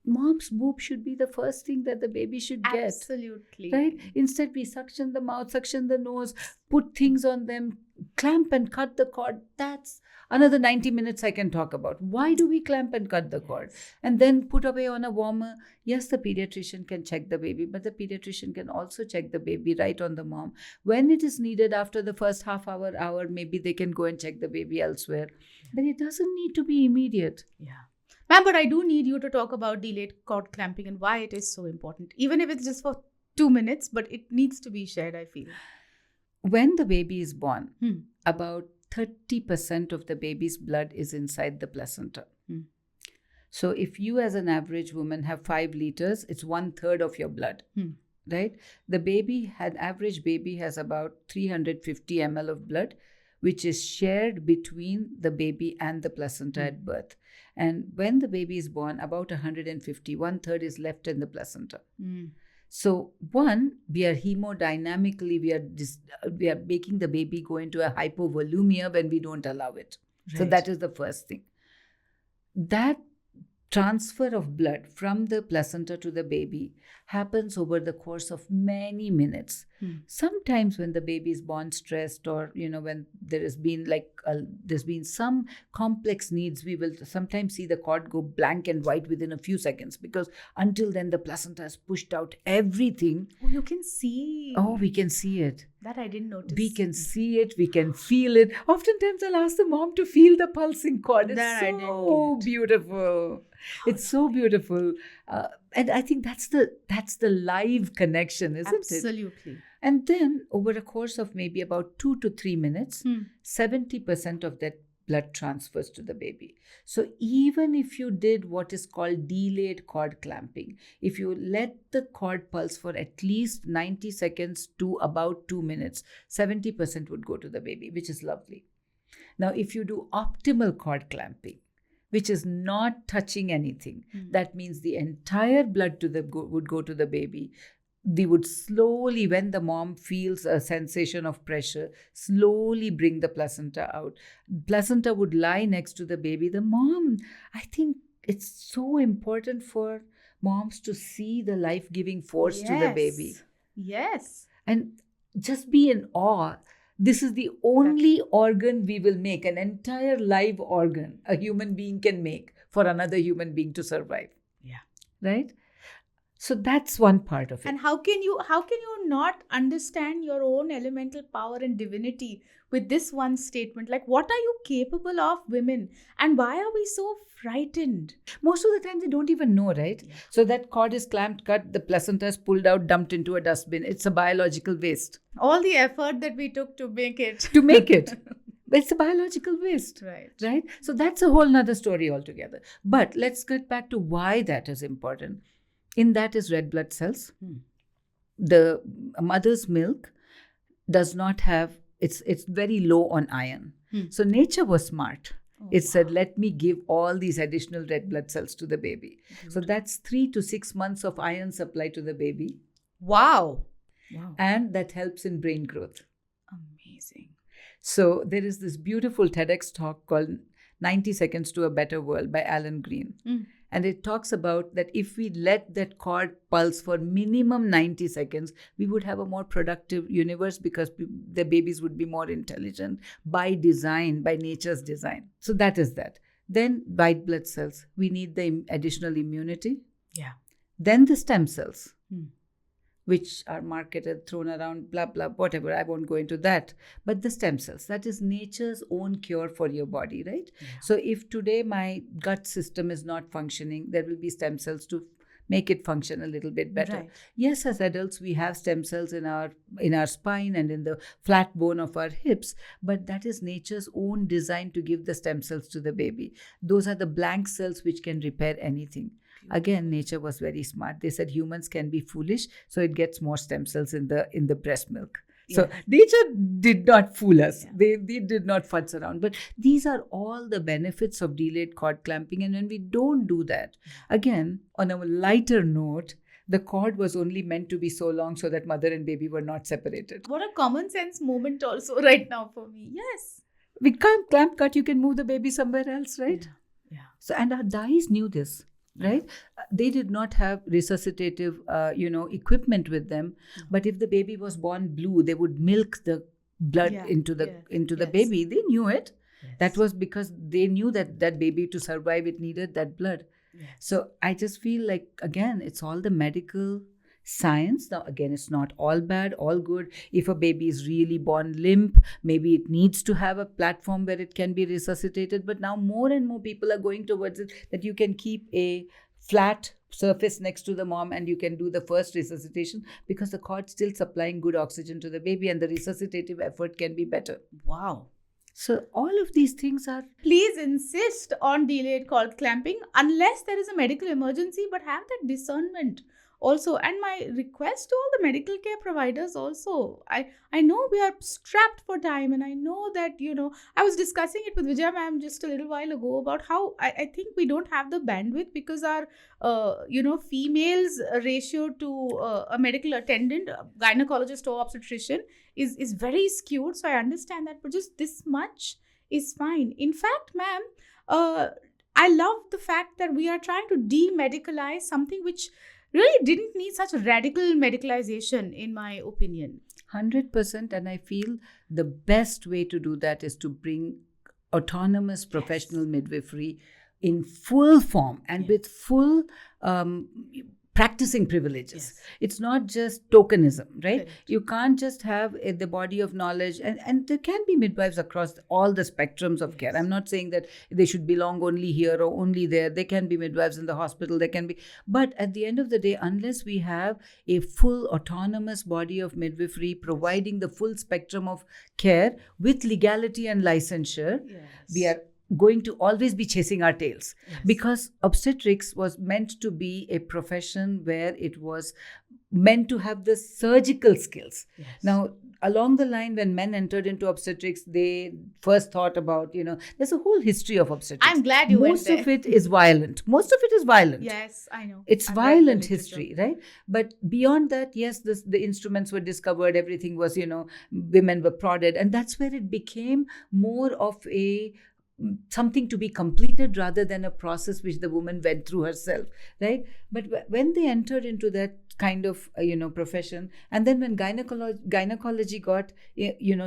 Mom's boob should be the first thing that the baby should get. Absolutely. Right? Instead, we suction the mouth, suction the nose, put things on them, clamp and cut the cord. That's another 90 minutes I can talk about. Why do we clamp and cut the cord? And then put away on a warmer. Yes, the pediatrician can check the baby, but the pediatrician can also check the baby right on the mom. When it is needed after the first half hour, maybe they can go and check the baby elsewhere. But it doesn't need to be immediate. Yeah. Ma'am, but I do need you to talk about delayed cord clamping and why it is so important. Even if it's just for 2 minutes, but it needs to be shared, I feel. When the baby is born, about 30% of the baby's blood is inside the placenta. So if you as an average woman have 5 liters, it's 1/3 of your blood, right? The average baby has about 350 ml of blood, which is shared between the baby and the placenta at birth. And when the baby is born, about 150, 1/3 is left in the placenta. So one, we are hemodynamically, we are making the baby go into a hypovolemia when we don't allow it. Right. So that is the first thing. That transfer of blood from the placenta to the baby happens over the course of many minutes. Sometimes when the baby is born stressed, or when there has been there's been some complex needs, we will sometimes see the cord go blank and white within a few seconds, because until then the placenta has pushed out everything. Oh, you can see. Oh, we can see it. That I didn't notice. We can see it. We can feel it. Oftentimes I'll ask the mom to feel the pulsing cord. It's so beautiful. It's so beautiful. And I think that's the live connection, isn't it? Absolutely. And then over a course of maybe about 2 to 3 minutes, 70% of that blood transfers to the baby. So even if you did what is called delayed cord clamping, if you let the cord pulse for at least 90 seconds to about 2 minutes, 70% would go to the baby, which is lovely. Now, if you do optimal cord clamping, which is not touching anything, that means the entire blood would go to the baby. They would slowly, when the mom feels a sensation of pressure, slowly bring the placenta out. Placenta would lie next to the baby. The mom, I think it's so important for moms to see the life-giving force to the baby. Yes. And just be in awe. This is the only organ we will make, an entire live organ a human being can make for another human being to survive. Yeah. Right? So that's one part of it. And how can you not understand your own elemental power and divinity with this one statement? Like, what are you capable of, women? And why are we so frightened? Most of the time they don't even know, right? Yeah. So that cord is clamped, cut, the placenta is pulled out, dumped into a dustbin. It's a biological waste. All the effort that we took to make it. It's a biological waste. Right. So that's a whole nother story altogether. But let's get back to why that is important. In that is red blood cells. The mother's milk does not have, it's very low on iron. So nature was smart. It said, let me give all these additional red blood cells to the baby. So that's 3 to 6 months of iron supply to the baby. Wow. And that helps in brain growth. Amazing. So there is this beautiful TEDx talk called 90 Seconds to a Better World by Alan Green. And it talks about that if we let that cord pulse for minimum 90 seconds, we would have a more productive universe, because the babies would be more intelligent by design, by nature's design. So that is that. Then white blood cells. We need the additional immunity. Yeah. Then the stem cells, which are marketed, thrown around, blah, blah, whatever. I won't go into that. But the stem cells, that is nature's own cure for your body, right? Yeah. So if today my gut system is not functioning, there will be stem cells to make it function a little bit better. Right. Yes, as adults, we have stem cells in our spine and in the flat bone of our hips, but that is nature's own design to give the stem cells to the baby. Those are the blank cells which can repair anything. Again, nature was very smart. They said humans can be foolish, so it gets more stem cells in the breast milk. So nature did not fool us. Yeah. They did not futz around. But these are all the benefits of delayed cord clamping. And when we don't do that, again, on a lighter note, the cord was only meant to be so long so that mother and baby were not separated. What a common sense moment also right now for me. Yes. With clamp cut, you can move the baby somewhere else, right? Yeah. So, and our dais knew this. Right? They did not have resuscitative, equipment with them. But if the baby was born blue, they would milk the blood into the baby. They knew it. Yes. That was because they knew that baby, to survive, it needed that blood. Yes. So I just feel like, again, it's all the medical science. Now, again, it's not all bad, all good. If a baby is really born limp, maybe it needs to have a platform where it can be resuscitated. But now more and more people are going towards it, that you can keep a flat surface next to the mom and you can do the first resuscitation, because the cord's still supplying good oxygen to the baby and the resuscitative effort can be better. Wow. So all of these things are... Please insist on delayed cord clamping unless there is a medical emergency, but have that discernment also. And my request to all the medical care providers also, I know we are strapped for time, and I know that, I was discussing it with Vijaya ma'am just a little while ago about how I think we don't have the bandwidth, because our females ratio to a medical attendant, a gynecologist or obstetrician is very skewed. So I understand that, but just this much is fine. In fact, ma'am, I love the fact that we are trying to de-medicalize something which really didn't need such radical medicalization, in my opinion. 100%. And I feel the best way to do that is to bring autonomous professional midwifery in full form and with full practicing privileges. It's not just tokenism, right? You can't just have the body of knowledge, and there can be midwives across all the spectrums of care. I'm not saying that they should belong only here or only there. There can be midwives in the hospital, there can be, but at the end of the day, unless we have a full autonomous body of midwifery providing the full spectrum of care with legality and licensure, we are going to always be chasing our tails, because obstetrics was meant to be a profession where it was meant to have the surgical skills. Now, along the line, when men entered into obstetrics, they first thought about, there's a whole history of obstetrics. I'm glad you went there. Most of it is violent. Yes, I know. It's violent history, right? But beyond that, yes, the instruments were discovered, everything was, women were prodded, and that's where it became more of something to be completed rather than a process which the woman went through herself, right? But when they entered into that kind of profession, and then when gynecology got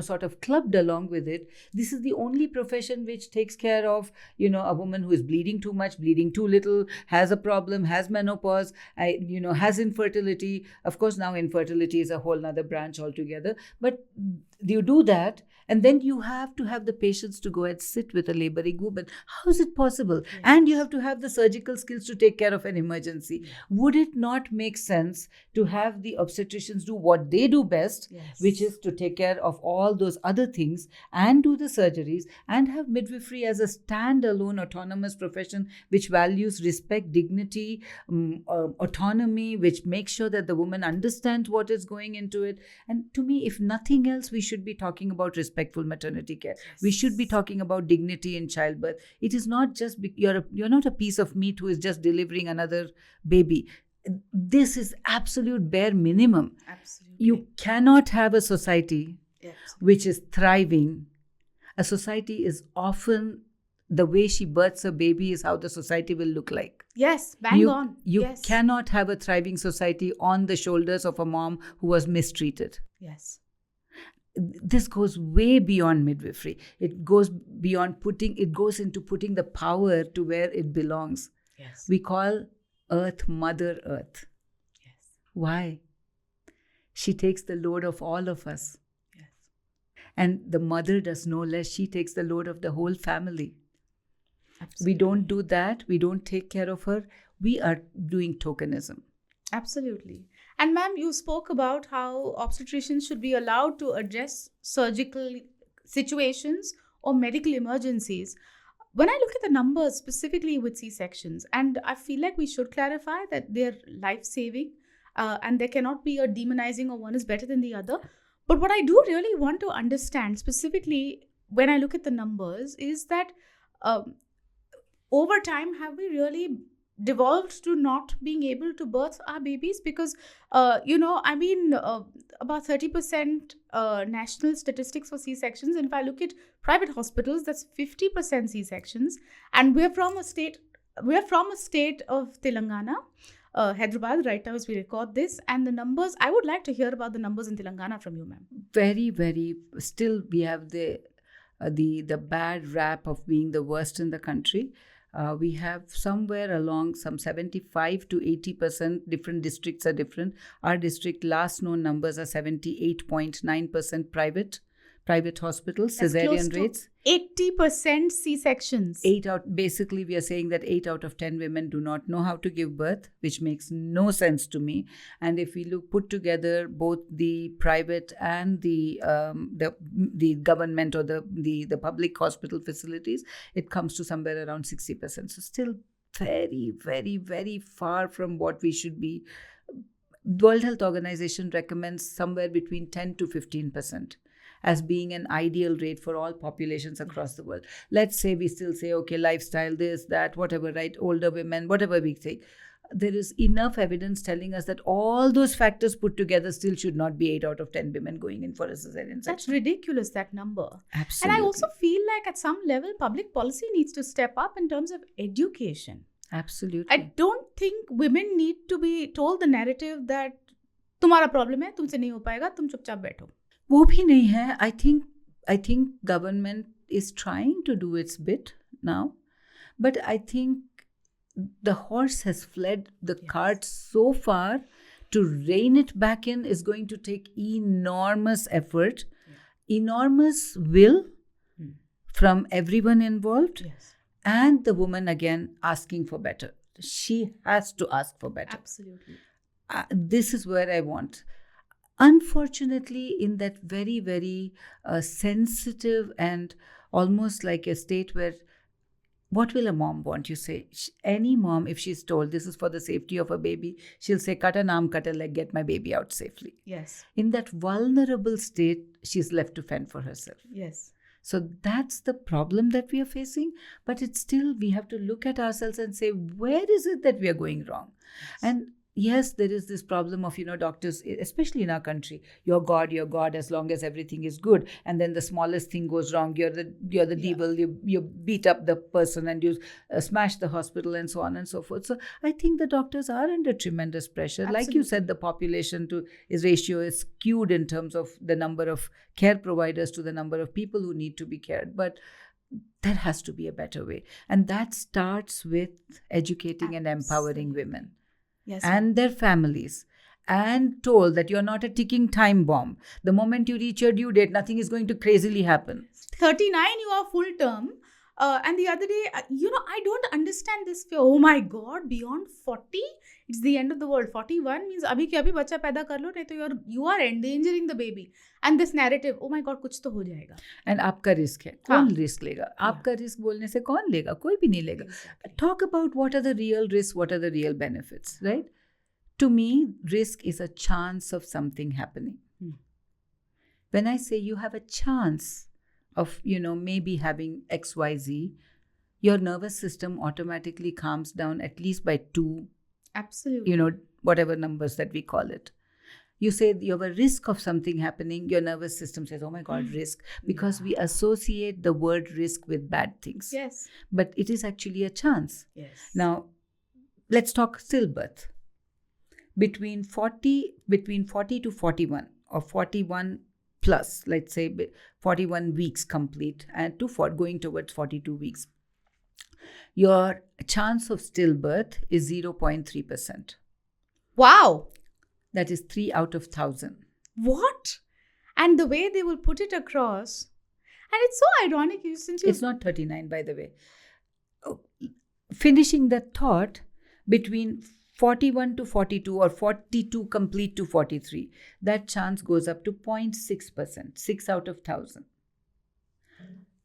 sort of clubbed along with it, this is the only profession which takes care of a woman who is bleeding too much, bleeding too little, has a problem, has menopause, has infertility. Of course, now infertility is a whole nother branch altogether, but you do that, and then you have to have the patience to go and sit with a laboring woman. How is it possible? And you have to have the surgical skills to take care of an emergency. Would it not make sense to have the obstetricians do what they do best, which is to take care of all those other things and do the surgeries, and have midwifery as a standalone autonomous profession which values respect, dignity, autonomy, which makes sure that the woman understands what is going into it. And to me, if nothing else, we should be talking about respectful maternity care. We should be talking about dignity in childbirth. It is not just you're not a piece of meat who is just delivering another baby. This is absolute bare minimum. Absolutely. You cannot have a society which is thriving. A society is often the way she births a baby is how the society will look like. Yes, bang on. You cannot have a thriving society on the shoulders of a mom who was mistreated. Yes. This goes way beyond midwifery. It goes into putting the power to where it belongs. Yes. We call Earth Mother Earth. Yes. Why? She takes the load of all of us. Yes. And the mother does no less. She takes the load of the whole family. Absolutely. We don't do that. We don't take care of her. We are doing tokenism. Absolutely. And ma'am, you spoke about how obstetricians should be allowed to address surgical situations or medical emergencies. When I look at the numbers specifically with C-sections, and I feel like we should clarify that they're life-saving and there cannot be a demonizing or one is better than the other. But what I do really want to understand specifically when I look at the numbers is that over time, have we really devolved to not being able to birth our babies? Because about 30% national statistics for C-sections, and if I look at private hospitals, that's 50% C-sections. And we're from a state of Telangana, Hyderabad, right now as we record this, and the numbers, I would like to hear about the numbers in Telangana from you, ma'am. Very, very, still we have the bad rap of being the worst in the country. We have somewhere along some 75 to 80%, different districts are different. Our district, last known numbers are 78.9% private hospitals, cesarean rates. 80% C-sections. Basically, we are saying that 8 out of 10 women do not know how to give birth, which makes no sense to me. And if we put together both the private and the government or the public hospital facilities, it comes to somewhere around 60%. So still very, very, very far from what we should be World Health Organization recommends somewhere between 10 to 15% as being an ideal rate for all populations across the world. Let's say we still say, okay, lifestyle, this, that, whatever, right? Older women, whatever we say. There is enough evidence telling us that all those factors put together still should not be 8 out of 10 women going in for a cesarean section. That's ridiculous, that number. Absolutely. And I also feel like at some level, public policy needs to step up in terms of education. Absolutely. I don't think women need to be told the narrative that तुम्हारा problem है, तुमसे नहीं हो पाएगा, तुम चुपचाप बैठो. वो भी नहीं है. I think government is trying to do its bit now, but I think the horse has fled the cart so far. To rein it back in is going to take enormous effort, enormous will from everyone involved. Yes. And the woman again asking for better. She has to ask for better. Absolutely. This is where I want. Unfortunately, in that very, very sensitive and almost like a state where, what will a mom want? You say, any mom, if she's told this is for the safety of a baby, she'll say, cut an arm, cut a leg, get my baby out safely. Yes. In that vulnerable state, she's left to fend for herself. Yes. So that's the problem that we are facing. But it's still, we have to look at ourselves and say, where is it that we are going wrong? Yes. And yes, there is this problem of, doctors, especially in our country, you're God, as long as everything is good. And then the smallest thing goes wrong, you're the devil, you beat up the person and you smash the hospital and so on and so forth. So I think the doctors are under tremendous pressure. Absolutely. Like you said, the population to is ratio is skewed in terms of the number of care providers to the number of people who need to be cared. But there has to be a better way. And that starts with educating and empowering women. Yes, and their families, and told that you're not a ticking time bomb. The moment you reach your due date, nothing is going to crazily happen. 39, you are full term. And the other day, I don't understand this fear. Oh my God, beyond 40, it's the end of the world. 41 means abhi ke abhi bacha paida kar lo, nahi to you are endangering the baby. And this narrative, oh my God, kuch to ho jayega. And आपका risk है, कौन risk लेगा? आपका risk बोलने से कौन लेगा? कोई भी नहीं लेगा. Talk about what are the real risks, what are the real benefits, right? To me, risk is a chance of something happening. When I say you have a chance of, maybe having XYZ, your nervous system automatically calms down at least by 2. Absolutely. Whatever numbers that we call it. You say you have a risk of something happening, your nervous system says, oh my God, risk. Because we associate the word risk with bad things. Yes. But it is actually a chance. Yes. Now, let's talk stillbirth. Between 40 to 41 or 41 plus, let's say 41 weeks complete and going towards 42 weeks, your chance of stillbirth is 0.3%. Wow. That is 3 out of 1,000. What? And the way they will put it across, and it's so ironic since it's not 39, by the way. Finishing that thought, between 41 to 42 or 42 complete to 43, that chance goes up to 0.6%, 6 out of 1,000.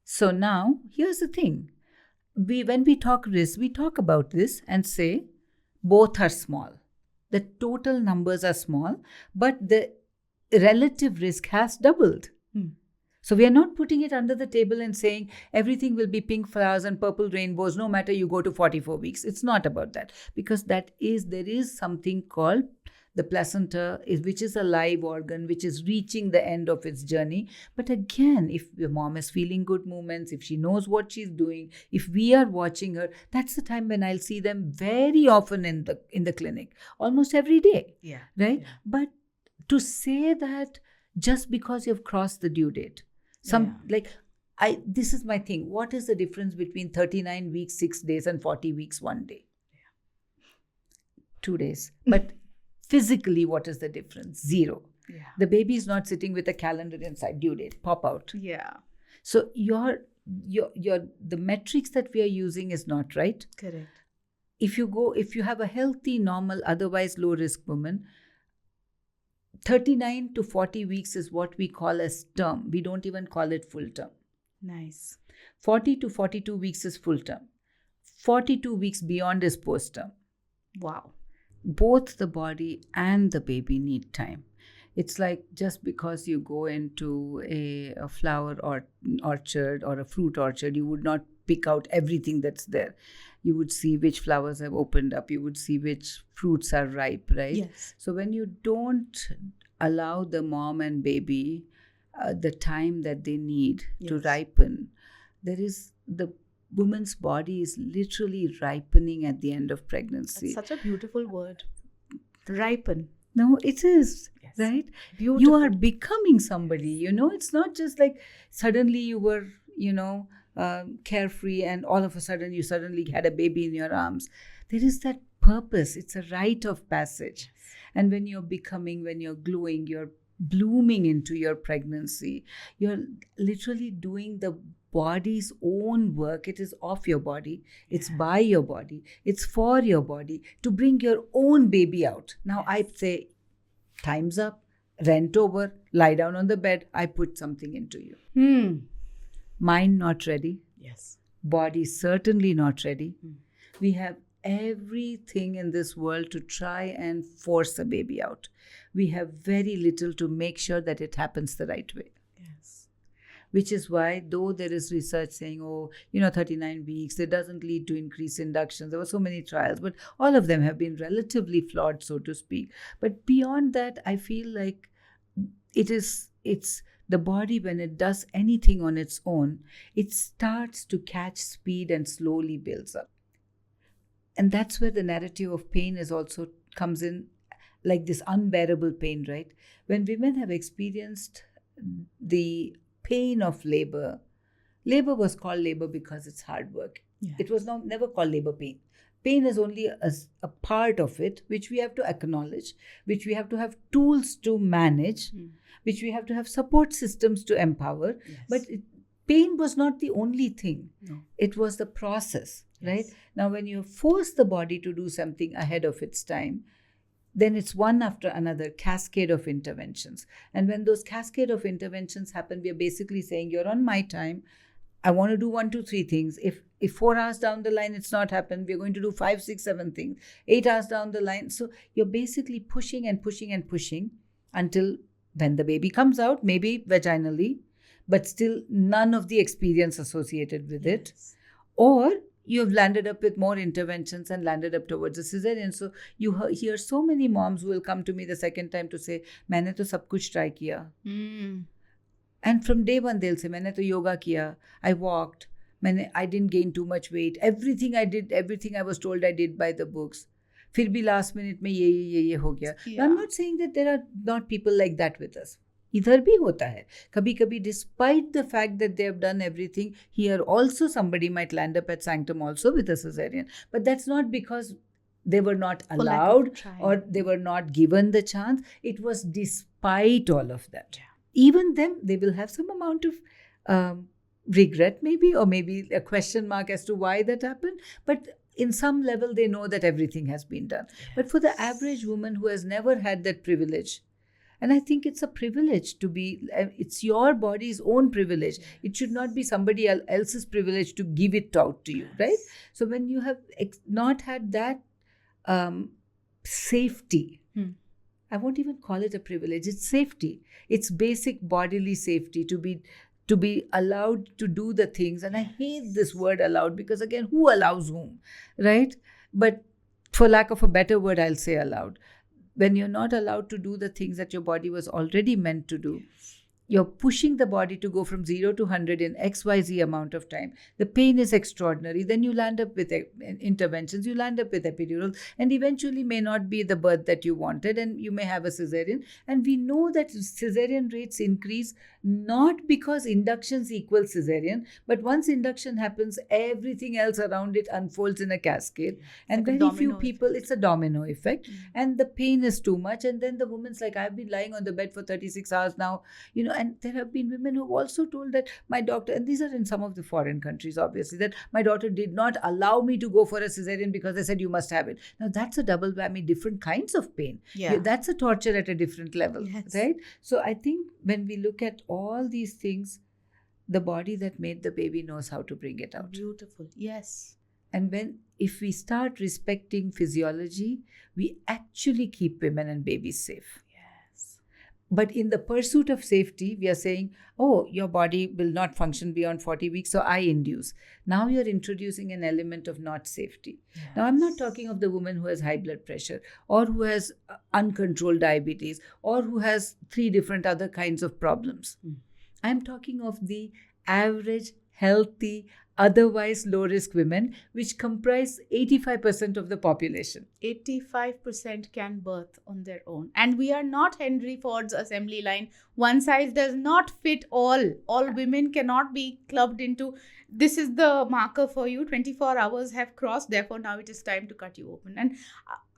So now, here's the thing. When we talk risk, we talk about this and say both are small. The total numbers are small, but the relative risk has doubled. So we are not putting it under the table and saying everything will be pink flowers and purple rainbows no matter you go to 44 weeks. It's not about that, because there is something called the placenta, which is a live organ, which is reaching the end of its journey. But again, if your mom is feeling good movements, if she knows what she's doing, if we are watching her, that's the time when I'll see them very often in the clinic, almost every day. Yeah. Right? Yeah. But to say that just because you've crossed the due date, this is my thing. What is the difference between 39 weeks, 6 days, and 40 weeks, 1 day? 2 days. But physically, what is the difference? 0. Yeah. The baby is not sitting with a calendar inside, due date, pop out. Yeah. So the metrics that we are using is not right. Correct. If you have a healthy, normal, otherwise low risk woman, 39 to 40 weeks is what we call as term. We don't even call it full term. Nice. 40 to 42 weeks is full term. 42 weeks beyond is post term. Wow. both the body and the baby need time. It's like just because you go into a flower or orchard or a fruit orchard, you would not pick out everything that's there. You would see which flowers have opened up. You would see which fruits are ripe, right? Yes. So when you don't allow the mom and baby the time that they need to Yes. ripen, there is the woman's body is literally ripening at the end of pregnancy. That's such a beautiful word. Ripen. No, it is, Yes. right? Beautiful. You are becoming somebody, it's not just like suddenly you were, carefree and all of a sudden you suddenly had a baby in your arms. There is that purpose. It's a rite of passage. And when you're becoming, when you're glowing, you're blooming into your pregnancy, you're literally doing the body's own work. It is of your body, it's by your body, it's for your body to bring your own baby out. Now I say, time's up, rent over, lie down on the bed, I put something into you. Mind not ready. Yes. Body certainly not ready. We have everything in this world to try and force a baby out. We have very little to make sure that it happens the right way. Yes. Which is why, though there is research saying, 39 weeks, it doesn't lead to increased inductions. There were so many trials, but all of them have been relatively flawed, so to speak. But beyond that, I feel like it's the body, when it does anything on its own, it starts to catch speed and slowly builds up. And that's where the narrative of pain is also comes in, like this unbearable pain, right? When women have experienced the pain of labor was called labor because it's hard work. Yes. It was never called labor pain. Pain is only a part of it, which we have to acknowledge, which we have to have tools to manage, which we have to have support systems to empower. Yes. But pain was not the only thing. No. It was the process, right? Yes. Now, when you force the body to do something ahead of its time, then it's one after another cascade of interventions. And when those cascade of interventions happen, we are basically saying, you're on my time. I want to do 1, 2, 3 things. If 4 hours down the line it's not happened, we're going to do 5, 6, 7 things. 8 hours down the line. So you're basically pushing and pushing and pushing until when the baby comes out, maybe vaginally, but still none of the experience associated with it. Or you've landed up with more interventions and landed up towards a cesarean. So you hear so many moms who will come to me the second time to say, "Maine to sab kuch try kiya." And from day one, they'll say, "Maine to yoga kiya, I walked, I didn't gain too much weight. Everything I did, everything I was told I did by the books. फिर भी last minute में ये हो गया." Now, I'm not saying that there are not people like that with us. इधर भी होता है कभी कभी, despite the fact that they have done everything, here also somebody might land up at sanctum also with a cesarean. But that's not because they were not allowed or they were not given the chance. It was despite all of that. Yeah. Even them, they will have some amount of regret maybe, or maybe a question mark as to why that happened. But in some level, they know that everything has been done. Yes. But for the average woman who has never had that privilege, and I think it's a privilege to be, it's your body's own privilege. Yes. It should not be somebody else's privilege to give it out to you, yes. Right? So when you have not had that safety, I won't even call it a privilege, it's safety. It's basic bodily safety to be allowed to do the things. And I hate this word allowed because, again, who allows whom, right? But for lack of a better word, I'll say allowed. When you're not allowed to do the things that your body was already meant to do, you're pushing the body to go from 0 to 100 in XYZ amount of time. The pain is extraordinary. Then you land up with interventions, you land up with epidural, and eventually may not be the birth that you wanted, and you may have a cesarean. And we know that cesarean rates increase not because inductions equal cesarean, but once induction happens, everything else around it unfolds in a cascade. And like very few people, it's a domino effect. And the pain is too much. And then the woman's like, I've been lying on the bed for 36 hours now, and there have been women who have also told that my doctor, and these are in some of the foreign countries, obviously, that my doctor did not allow me to go for a cesarean because they said you must have it. Now, that's a double whammy, different kinds of pain. Yeah. That's a torture at a different level, yes. Right? So I think when we look at all these things, the body that made the baby knows how to bring it out. Beautiful. Yes. And when if we start respecting physiology, we actually keep women and babies safe. Yes. But in the pursuit of safety, we are saying, oh, your body will not function beyond 40 weeks, so I induce. Now you're introducing an element of not safety. Yes. Now, I'm not talking of the woman who has high blood pressure or who has uncontrolled diabetes or who has 3 different other kinds of problems. I'm talking of the average, healthy, otherwise low-risk women, which comprise 85% of the population. 85% can birth on their own. And we are not Henry Ford's assembly line. One size does not fit all. All women cannot be clubbed into, this is the marker for you, 24 hours have crossed, therefore now it is time to cut you open. And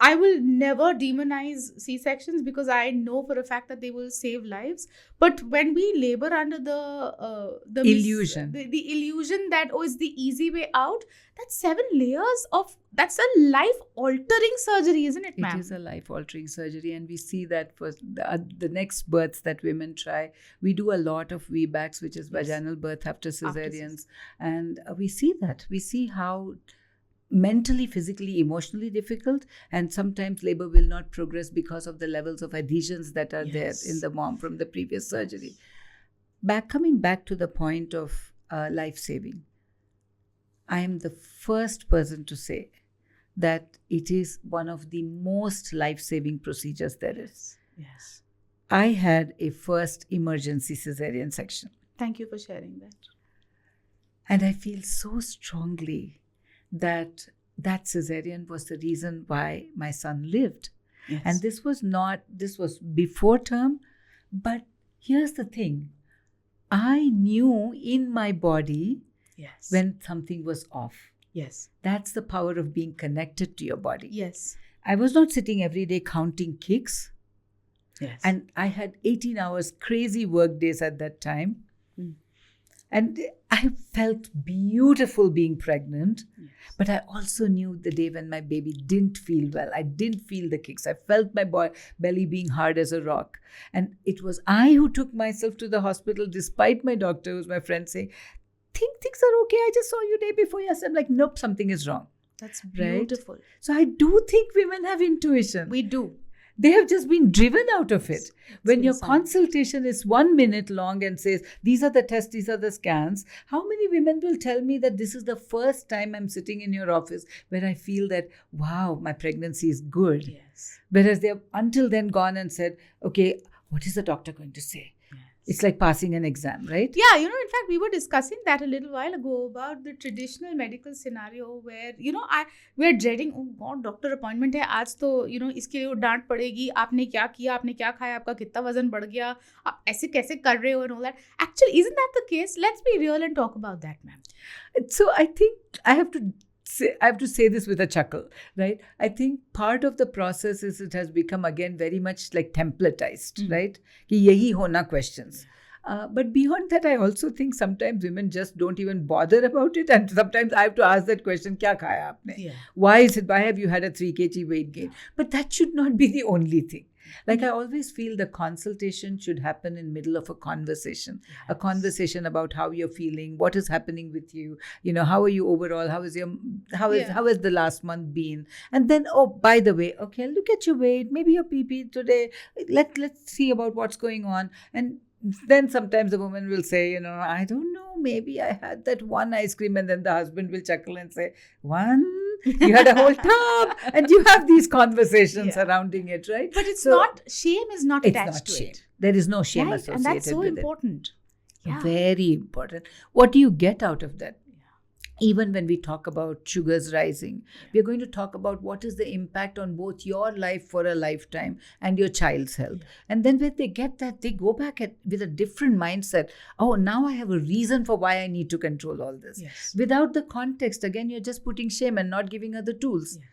I will never demonize C-sections because I know for a fact that they will save lives. But when we labor under the illusion, the illusion that, oh, it's the easy way out, that's 7 layers of, that's a life-altering surgery, isn't it, ma'am? It is a life-altering surgery, and we see that for the next births that women try. We do a lot of VBACs, which is vaginal birth after cesareans, and we see that. We see how mentally, physically, emotionally difficult, and sometimes labor will not progress because of the levels of adhesions that are there in the mom from the previous surgery. Coming back to the point of life-saving, I am the first person to say that it is one of the most life-saving procedures there is. Yes. I had a first emergency cesarean section. Thank you for sharing that. And I feel so strongly that cesarean was the reason why my son lived. Yes. And this was before term, but here's the thing. I knew in my body when something was off. Yes. That's the power of being connected to your body. Yes. I was not sitting every day counting kicks. Yes. And I had 18 hours crazy work days at that time. And I felt beautiful being pregnant. Yes. But I also knew the day when my baby didn't feel well. I didn't feel the kicks. I felt my belly being hard as a rock. And it was I who took myself to the hospital despite my doctor, who's my friend, saying, think things are okay. I just saw you day before yesterday. I'm like, nope, something is wrong. That's beautiful. Right? So I do think women have intuition. We do. They have just been driven out of it. When your insane. Consultation is 1 minute long and says, these are the tests, these are the scans, how many women will tell me that this is the first time I'm sitting in your office where I feel that, wow, my pregnancy is good. Yes. Whereas they have until then gone and said, okay, what is the doctor going to say? It's like passing an exam, right? Yeah, in fact, we were discussing that a little while ago about the traditional medical scenario where, we're dreading, oh God, doctor appointment hai, aaj to, iske liye डांट पड़ेगी, आपने क्या किया, आपने क्या खाया, आपका कितना वजन बढ़ गया, आप ऐसे कैसे कर रहे हो and all that. Actually, isn't that the case? Let's be real and talk about that, ma'am. So I think I have to say this with a chuckle, right? I think part of the process is it has become again very much like templatized, right? Ki yahi hona questions. But beyond that, I also think sometimes women just don't even bother about it. And sometimes I have to ask that question, kya khaya aapne? Yeah. Why have you had a 3 kg weight gain? But that should not be the only thing. Like I always feel the consultation should happen in middle of a conversation. Yes. A conversation about how you're feeling, what is happening with you, how are you overall, how has the last month been? And then, oh, by the way, okay, look at your weight, maybe your PP today, let's see about what's going on. And then sometimes the woman will say, I don't know, maybe I had that one ice cream, and then the husband will chuckle and say, one? You had a whole tub, and you have these conversations surrounding it, right? But shame is not attached to it. There is no shame associated with it. And that's so important. Yeah. Very important. What do you get out of that? Even when we talk about sugars rising, we're going to talk about what is the impact on both your life for a lifetime and your child's health. And then when they get that, they go back with a different mindset. Oh, now I have a reason for why I need to control all this. Yes. Without the context, again, you're just putting shame and not giving her the tools. Yes.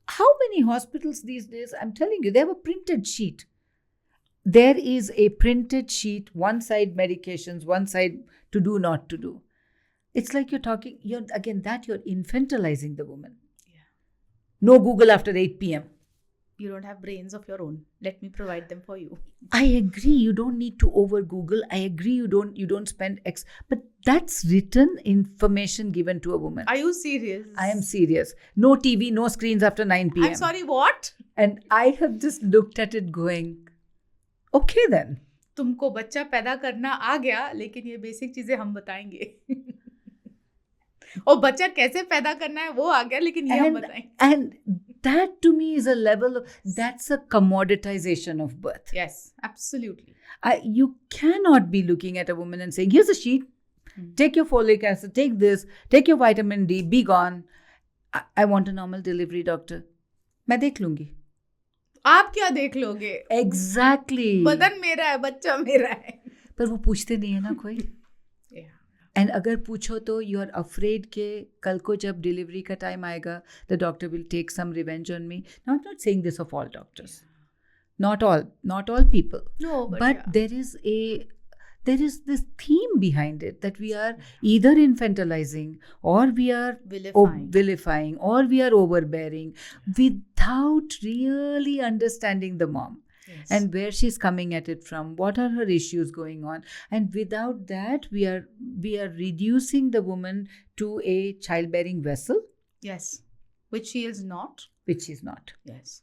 How many hospitals these days, I'm telling you, they have a printed sheet. There is a printed sheet, one side medications, one side to do, not to do. It's like you're infantilizing the woman. Yeah. No Google after 8 p.m. you don't have brains of your own. Let me provide them for you. I agree. You don't need to over Google. I agree. You don't spend X. But that's written information given to a woman. Are you serious? I am serious. No TV, no screens after 9 p.m. I'm sorry, what? And I have just looked at it going, okay then. तुमको बच्चा पैदा करना आ गया, लेकिन ये basic चीजें हम बताएंगे. और बच्चा कैसे पैदा करना है वो आ गया, लेकिन ये हम बताएंगे. And that to me is a level of, that's a commoditization of birth. Yes, absolutely. You cannot be looking at a woman and saying, here's a sheet, take your folic acid, take this, take your vitamin D, be gone. I want a normal delivery, doctor. मैं देख लूंगी. आप क्या देख लोगे? Exactly. बदन मेरा है, बच्चा मेरा है. पर वो पूछते नहीं है ना कोई. एंड अगर पूछो तो यू आर अफ्रेड के कल को जब डिलीवरी का टाइम आएगा the doctor will take some revenge on me. Now I am not saying this of all doctors, not all people. No, but yeah. there is this theme behind it that we are either infantilizing or we are vilifying or we are overbearing without really understanding the mom. Yes. And where she's coming at it from, what are her issues going on, and without that we are reducing the woman to a childbearing vessel. Yes, which she is not. Yes.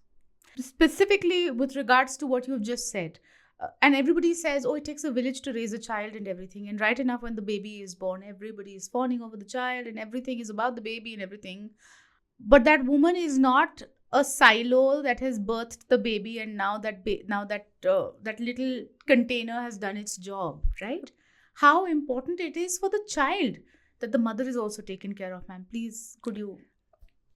Specifically with regards to what you've just said, and everybody says, oh, it takes a village to raise a child and everything, and right enough when the baby is born, everybody is fawning over the child and everything is about the baby and everything, but that woman is not a silo that has birthed the baby, and now that little container has done its job, right? How important it is for the child that the mother is also taken care of, ma'am. Please, could you?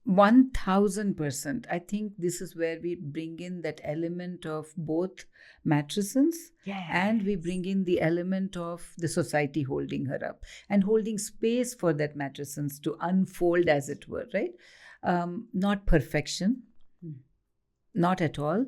1000%. I think this is where we bring in that element of both matrescence, yes, and we bring in the element of the society holding her up and holding space for that matrescence to unfold, as it were, right? Not perfection, not at all.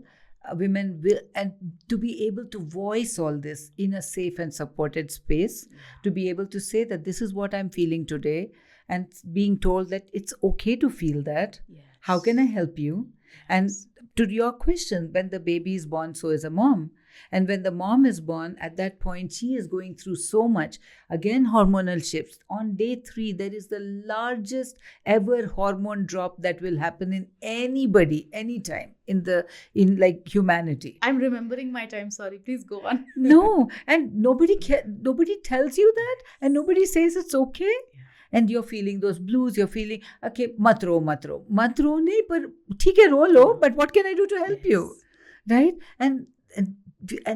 Women will, and to be able to voice all this in a safe and supported space, to be able to say that this is what I'm feeling today, and being told that it's okay to feel that. Yes. How can I help you? Yes. And to your question, when the baby is born, so is a mom. And when the mom is born, at that point, she is going through so much. Again, hormonal shifts. On day 3, there is the largest ever hormone drop that will happen in anybody, anytime in like humanity. I'm remembering my time. Sorry, please go on. No, and nobody tells you that, and nobody says it's okay. And you're feeling those blues, you're feeling, okay, mat ro nahi, par theek hai, ro lo, but what can I do to help you? Right? And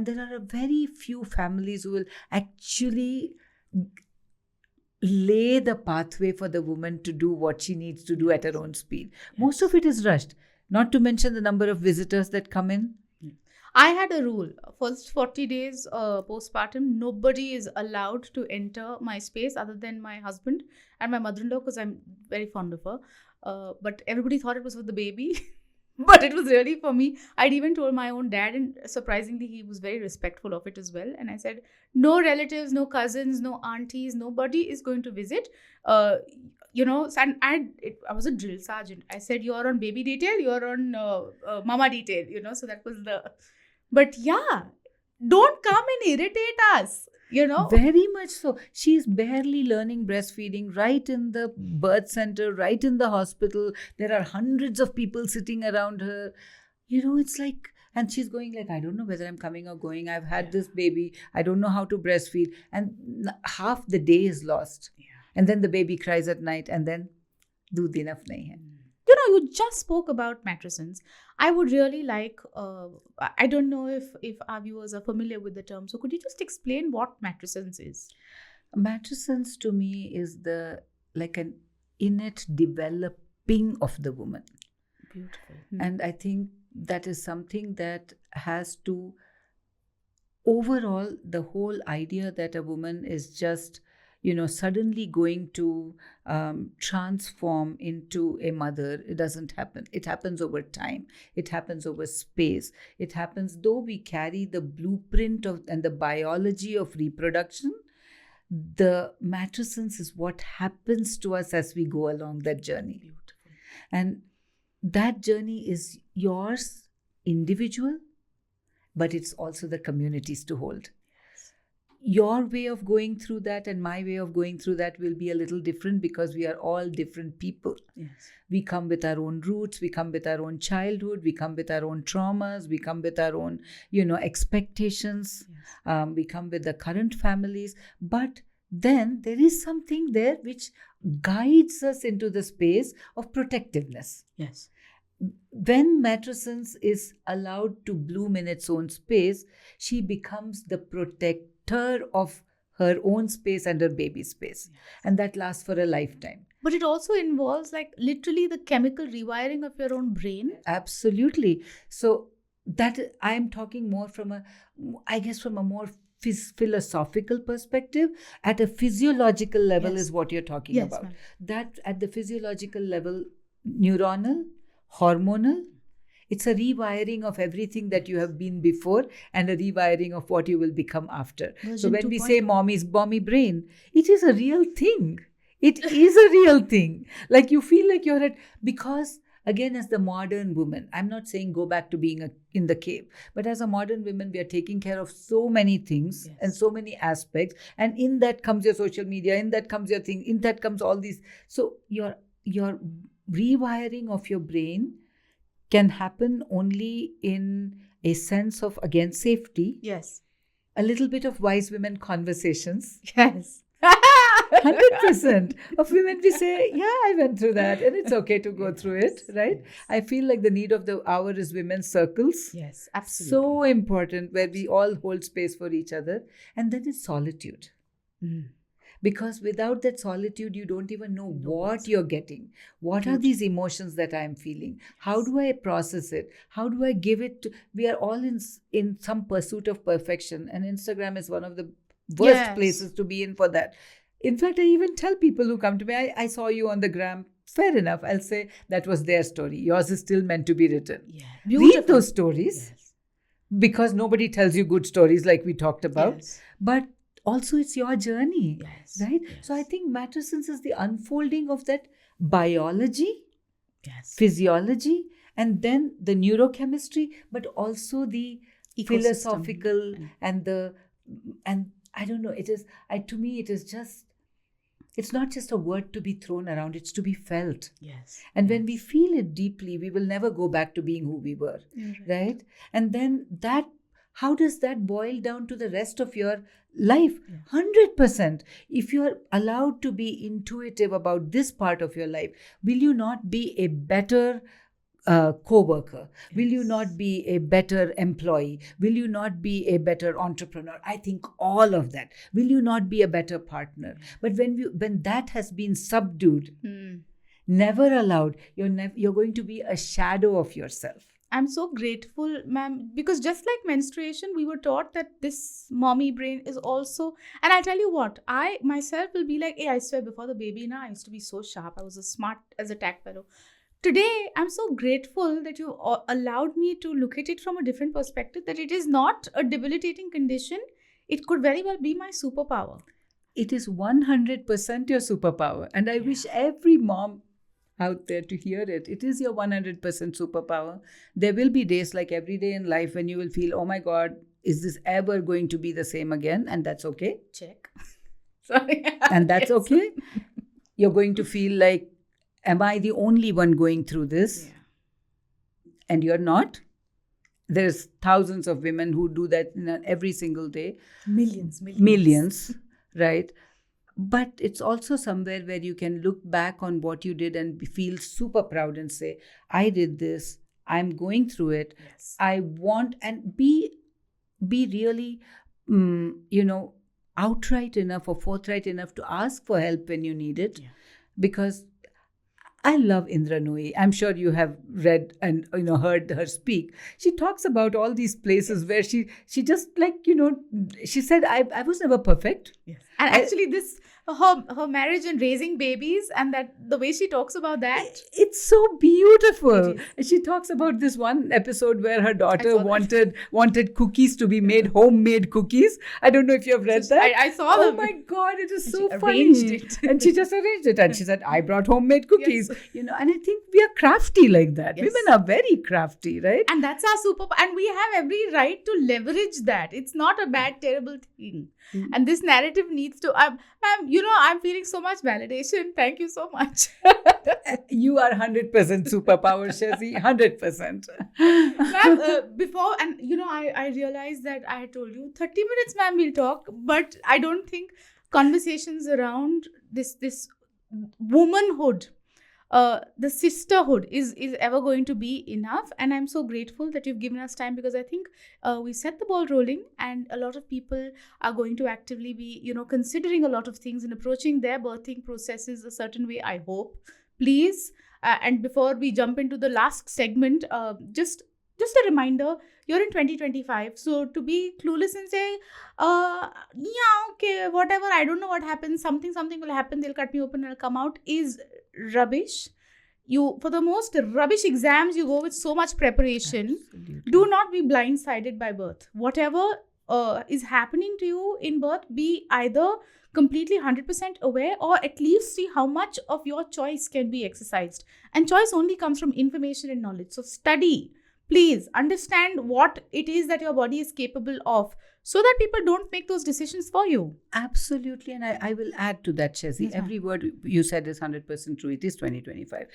there are a very few families who will actually lay the pathway for the woman to do what she needs to do at her own speed. Yes. Most of it is rushed, not to mention the number of visitors that come in. I had a rule. First 40 days postpartum, nobody is allowed to enter my space other than my husband and my mother-in-law, because I'm very fond of her. But everybody thought it was for the baby. But it was really for me. I'd even told my own dad, and surprisingly, he was very respectful of it as well. And I said, no relatives, no cousins, no aunties, nobody is going to visit. And I was a drill sergeant. I said, you're on baby detail, you're on mama detail, so that was the... But yeah, don't come and irritate us, Very much so. She's barely learning breastfeeding right in the birth center, right in the hospital. There are hundreds of people sitting around her. It's like, and she's going like, I don't know whether I'm coming or going. I've had this baby. I don't know how to breastfeed. And half the day is lost. Yeah. And then the baby cries at night, and then doodh enough nahi hai. You just spoke about matrescence. I would really like, I don't know if our viewers are familiar with the term. So could you just explain what matrescence is? Matrescence to me is like an innate developing of the woman. Beautiful. And I think that is something that has to, overall, the whole idea that a woman is just suddenly going to transform into a mother, it doesn't happen. It happens over time. It happens over space. It happens, though we carry the blueprint and the biology of reproduction, the matrescence is what happens to us as we go along that journey. Beautiful. And that journey is yours individual, but it's also the communities to hold. Your way of going through that and my way of going through that will be a little different because we are all different people. Yes. We come with our own roots, we come with our own childhood, we come with our own traumas, we come with our own, expectations, we come with the current families. But then there is something there which guides us into the space of protectiveness. Yes. When Matrescence is allowed to bloom in its own space, she becomes the protector of her own space and her baby's space. Yes. And that lasts for a lifetime. But it also involves like literally the chemical rewiring of your own brain. Absolutely. So that I'm talking more from a more philosophical perspective. At a physiological level is what you're talking about. Ma'am. That at the physiological level, neuronal, hormonal, it's a rewiring of everything that you have been before and a rewiring of what you will become after. So when we say mommy's mommy brain, it is a real thing. It is a real thing. Like you feel like you're because again, as the modern woman, I'm not saying go back to being in the cave, but as a modern woman, we are taking care of so many things and so many aspects. And in that comes your social media, in that comes your thing, in that comes all these. So your rewiring of your brain can happen only in a sense of, again, safety. Yes. A little bit of wise women conversations. Yes. 100% of women, we say, yeah, I went through that and it's okay to go through it, right? Yes. I feel like the need of the hour is women's circles. Yes, absolutely. So important, where we all hold space for each other. And then it's solitude. Because without that solitude, you don't even know what you're getting. What are these emotions that I'm feeling? How do I process it? How do I give it to... We are all in some pursuit of perfection. And Instagram is one of the worst places to be in for that. In fact, I even tell people who come to me, I saw you on the gram. Fair enough. I'll say that was their story. Yours is still meant to be written. Yeah. Read those stories because nobody tells you good stories like we talked about. Yes. But also, it's your journey, right? Yes. So I think Matrescence is the unfolding of that biology, physiology, and then the neurochemistry, but also the philosophical and I don't know. It is to me. It is just. It's not just a word to be thrown around. It's to be felt. Yes. And when we feel it deeply, we will never go back to being who we were, right? And then that. How does that boil down to the rest of your life? 100%. If you're allowed to be intuitive about this part of your life, will you not be a better co-worker? Will you not be a better employee? Will you not be a better entrepreneur? I think all of that. Will you not be a better partner? But when that has been subdued, never allowed, you're going to be a shadow of yourself. I'm so grateful, ma'am, because just like menstruation, we were taught that this mommy brain is also, and I'll tell you what, I myself will be like, hey, I swear before the baby, I used to be so sharp. I was as smart as a tag fellow. Today, I'm so grateful that you allowed me to look at it from a different perspective, that it is not a debilitating condition. It could very well be my superpower. It is 100% your superpower. And I wish every mom out there to hear it. It is your 100% superpower. There will be days like every day in life when you will feel, oh my God, is this ever going to be the same again? And that's okay. Check. Sorry. And that's okay. You're going to feel like, am I the only one going through this? Yeah. And you're not. There's thousands of women who do that every single day. Millions, right? But it's also somewhere where you can look back on what you did and feel super proud and say, I did this. I'm going through it. Yes. I want, and be really, outright enough or forthright enough to ask for help when you need it. Yeah. Because I love Indra Nooyi. I'm sure you have read and heard her speak. She talks about all these places where she just she said, I was never perfect. Yes. And actually this her marriage and raising babies, and that the way she talks about that. It's so beautiful. It is. She talks about this one episode where her daughter saw that. wanted cookies to be made, homemade cookies. I don't know if you have read that. I saw Oh them. my God, it is And so she funny. arranged it. And she just arranged it. And she said, I brought homemade cookies. Yes. You know, and I think we are crafty like that. Yes. Women are very crafty, right? And that's our superpower. And we have every right to leverage that. It's not a bad, terrible thing. Mm. And this narrative needs to, ma'am, I'm feeling so much validation. Thank you so much. You are 100% superpower, Shezzi. 100%. Ma'am, before, and I realized that I had told you 30 minutes, ma'am, we'll talk. But I don't think conversations around this womanhood, the sisterhood is ever going to be enough. And I'm so grateful that you've given us time, because I think we set the ball rolling, and a lot of people are going to actively be considering a lot of things and approaching their birthing processes a certain way, I hope. Please, and before we jump into the last segment, just a reminder, you're in 2025, so to be clueless and say, yeah, okay, whatever, I don't know what happens, something will happen, they'll cut me open and I'll come out, is rubbish. For the most rubbish exams, you go with so much preparation. Absolutely. Do not be blindsided by birth. Whatever is happening to you in birth, be either completely 100% aware, or at least see how much of your choice can be exercised. And choice only comes from information and knowledge. So study. Please understand what it is that your body is capable of, so that people don't make those decisions for you. Absolutely. And I will add to that, Shezzi. Yes, ma'am. Every word you said is 100% true. It is 2025.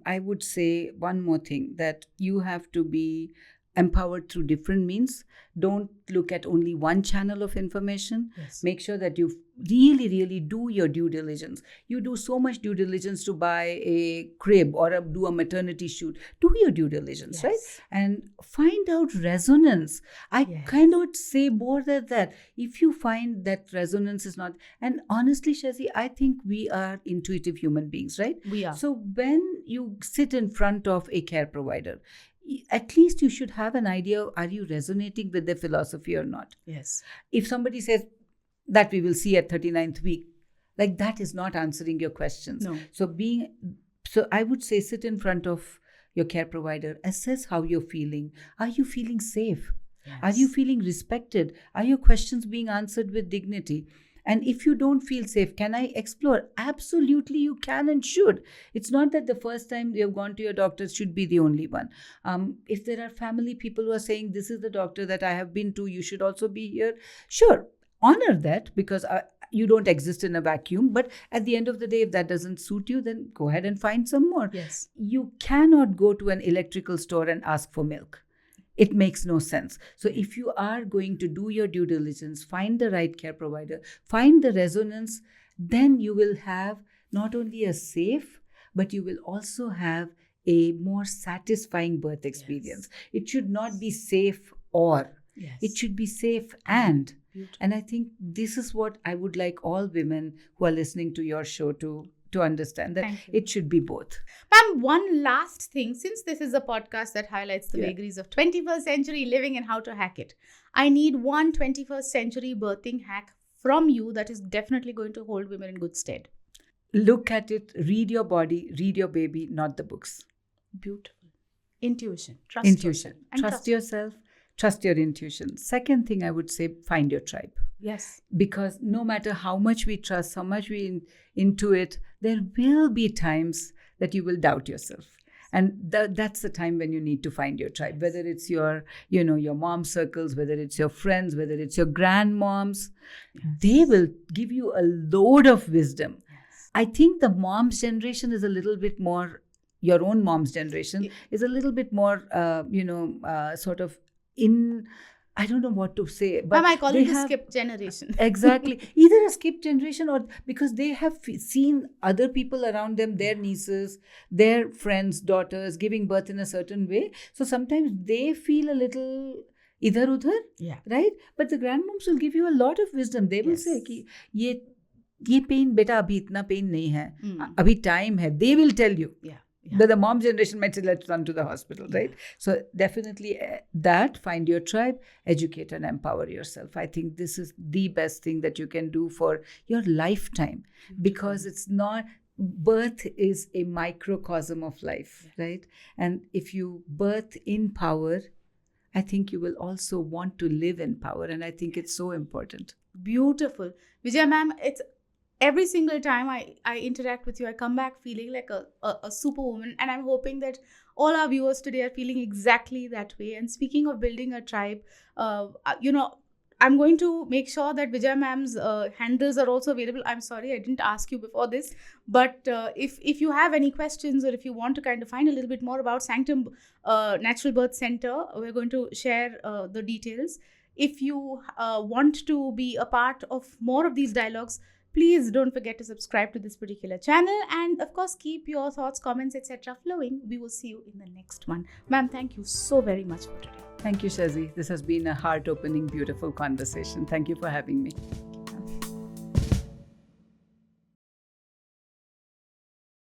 I would say one more thing, that you have to be empowered through different means. Don't look at only one channel of information. Yes. Make sure that you really, really do your due diligence. You do so much due diligence to buy a crib or do a maternity shoot. Do your due diligence, right? And find out resonance. I cannot say more than that. If you find that resonance is not, and honestly, Shezzi, I think we are intuitive human beings, right? We are. So when you sit in front of a care provider, at least you should have an idea, are you resonating with their philosophy or not? Yes. If somebody says that we will see at 39th week, like that is not answering your questions. No. So I would say sit in front of your care provider, assess how you're feeling. Are you feeling safe? Yes. Are you feeling respected? Are your questions being answered with dignity? And if you don't feel safe, can I explore? Absolutely, you can and should. It's not that the first time you have gone to your doctor should be the only one. If there are family people who are saying, this is the doctor that I have been to, you should also be here. Sure, honor that, because you don't exist in a vacuum. But at the end of the day, if that doesn't suit you, then go ahead and find some more. Yes. You cannot go to an electrical store and ask for milk. It makes no sense. So if you are going to do your due diligence, find the right care provider, find the resonance, then you will have not only a safe, but you will also have a more satisfying birth experience. Yes. It should not be safe or. Yes. It should be safe and. Beautiful. And I think this is what I would like all women who are listening to your show to understand, that it should be both. Ma'am, one last thing, since this is a podcast that highlights the vagaries of 21st century living and how to hack it, I need one 21st century birthing hack from you that is definitely going to hold women in good stead. Look at it, read your body, read your baby, not the books. Beautiful. Intuition. Trust yourself. Trust your intuition. Second thing I would say, find your tribe. Yes. Because no matter how much we trust, how much we intuit, there will be times that you will doubt yourself. And that's the time when you need to find your tribe, whether it's your mom circles, whether it's your friends, whether it's your grandmoms. Yes. They will give you a load of wisdom. Yes. I think the mom's generation is a little bit more, your own mom's generation is a little bit more, sort of I don't know what to say. But I call it a skip generation. Exactly. Either a skip generation, or because they have seen other people around them, their nieces, their friends, daughters giving birth in a certain way. So sometimes they feel a little idhar udhar, right? But the grandmoms will give you a lot of wisdom. They will say ki ye pain beta abhi itna pain nahi hai. Abhi time hai. They will tell you. Yeah. The mom generation might say, let's run to the hospital, right? So definitely find your tribe, educate and empower yourself. I think this is the best thing that you can do for your lifetime, because it's not, birth is a microcosm of life, right? And if you birth in power, I think you will also want to live in power. And I think it's so important. Beautiful. Vijaya ma'am, it's every single time I interact with you, I come back feeling like a superwoman. And I'm hoping that all our viewers today are feeling exactly that way. And speaking of building a tribe, I'm going to make sure that Vijaya ma'am's handles are also available. I'm sorry, I didn't ask you before this. But if you have any questions, or if you want to kind of find a little bit more about Sanctum Natural Birth Center, we're going to share the details. If you want to be a part of more of these dialogues, please don't forget to subscribe to this particular channel. And of course, keep your thoughts, comments, etc. flowing. We will see you in the next one. Ma'am, thank you so very much for today. Thank you, Shezzi. This has been a heart-opening, beautiful conversation. Thank you for having me.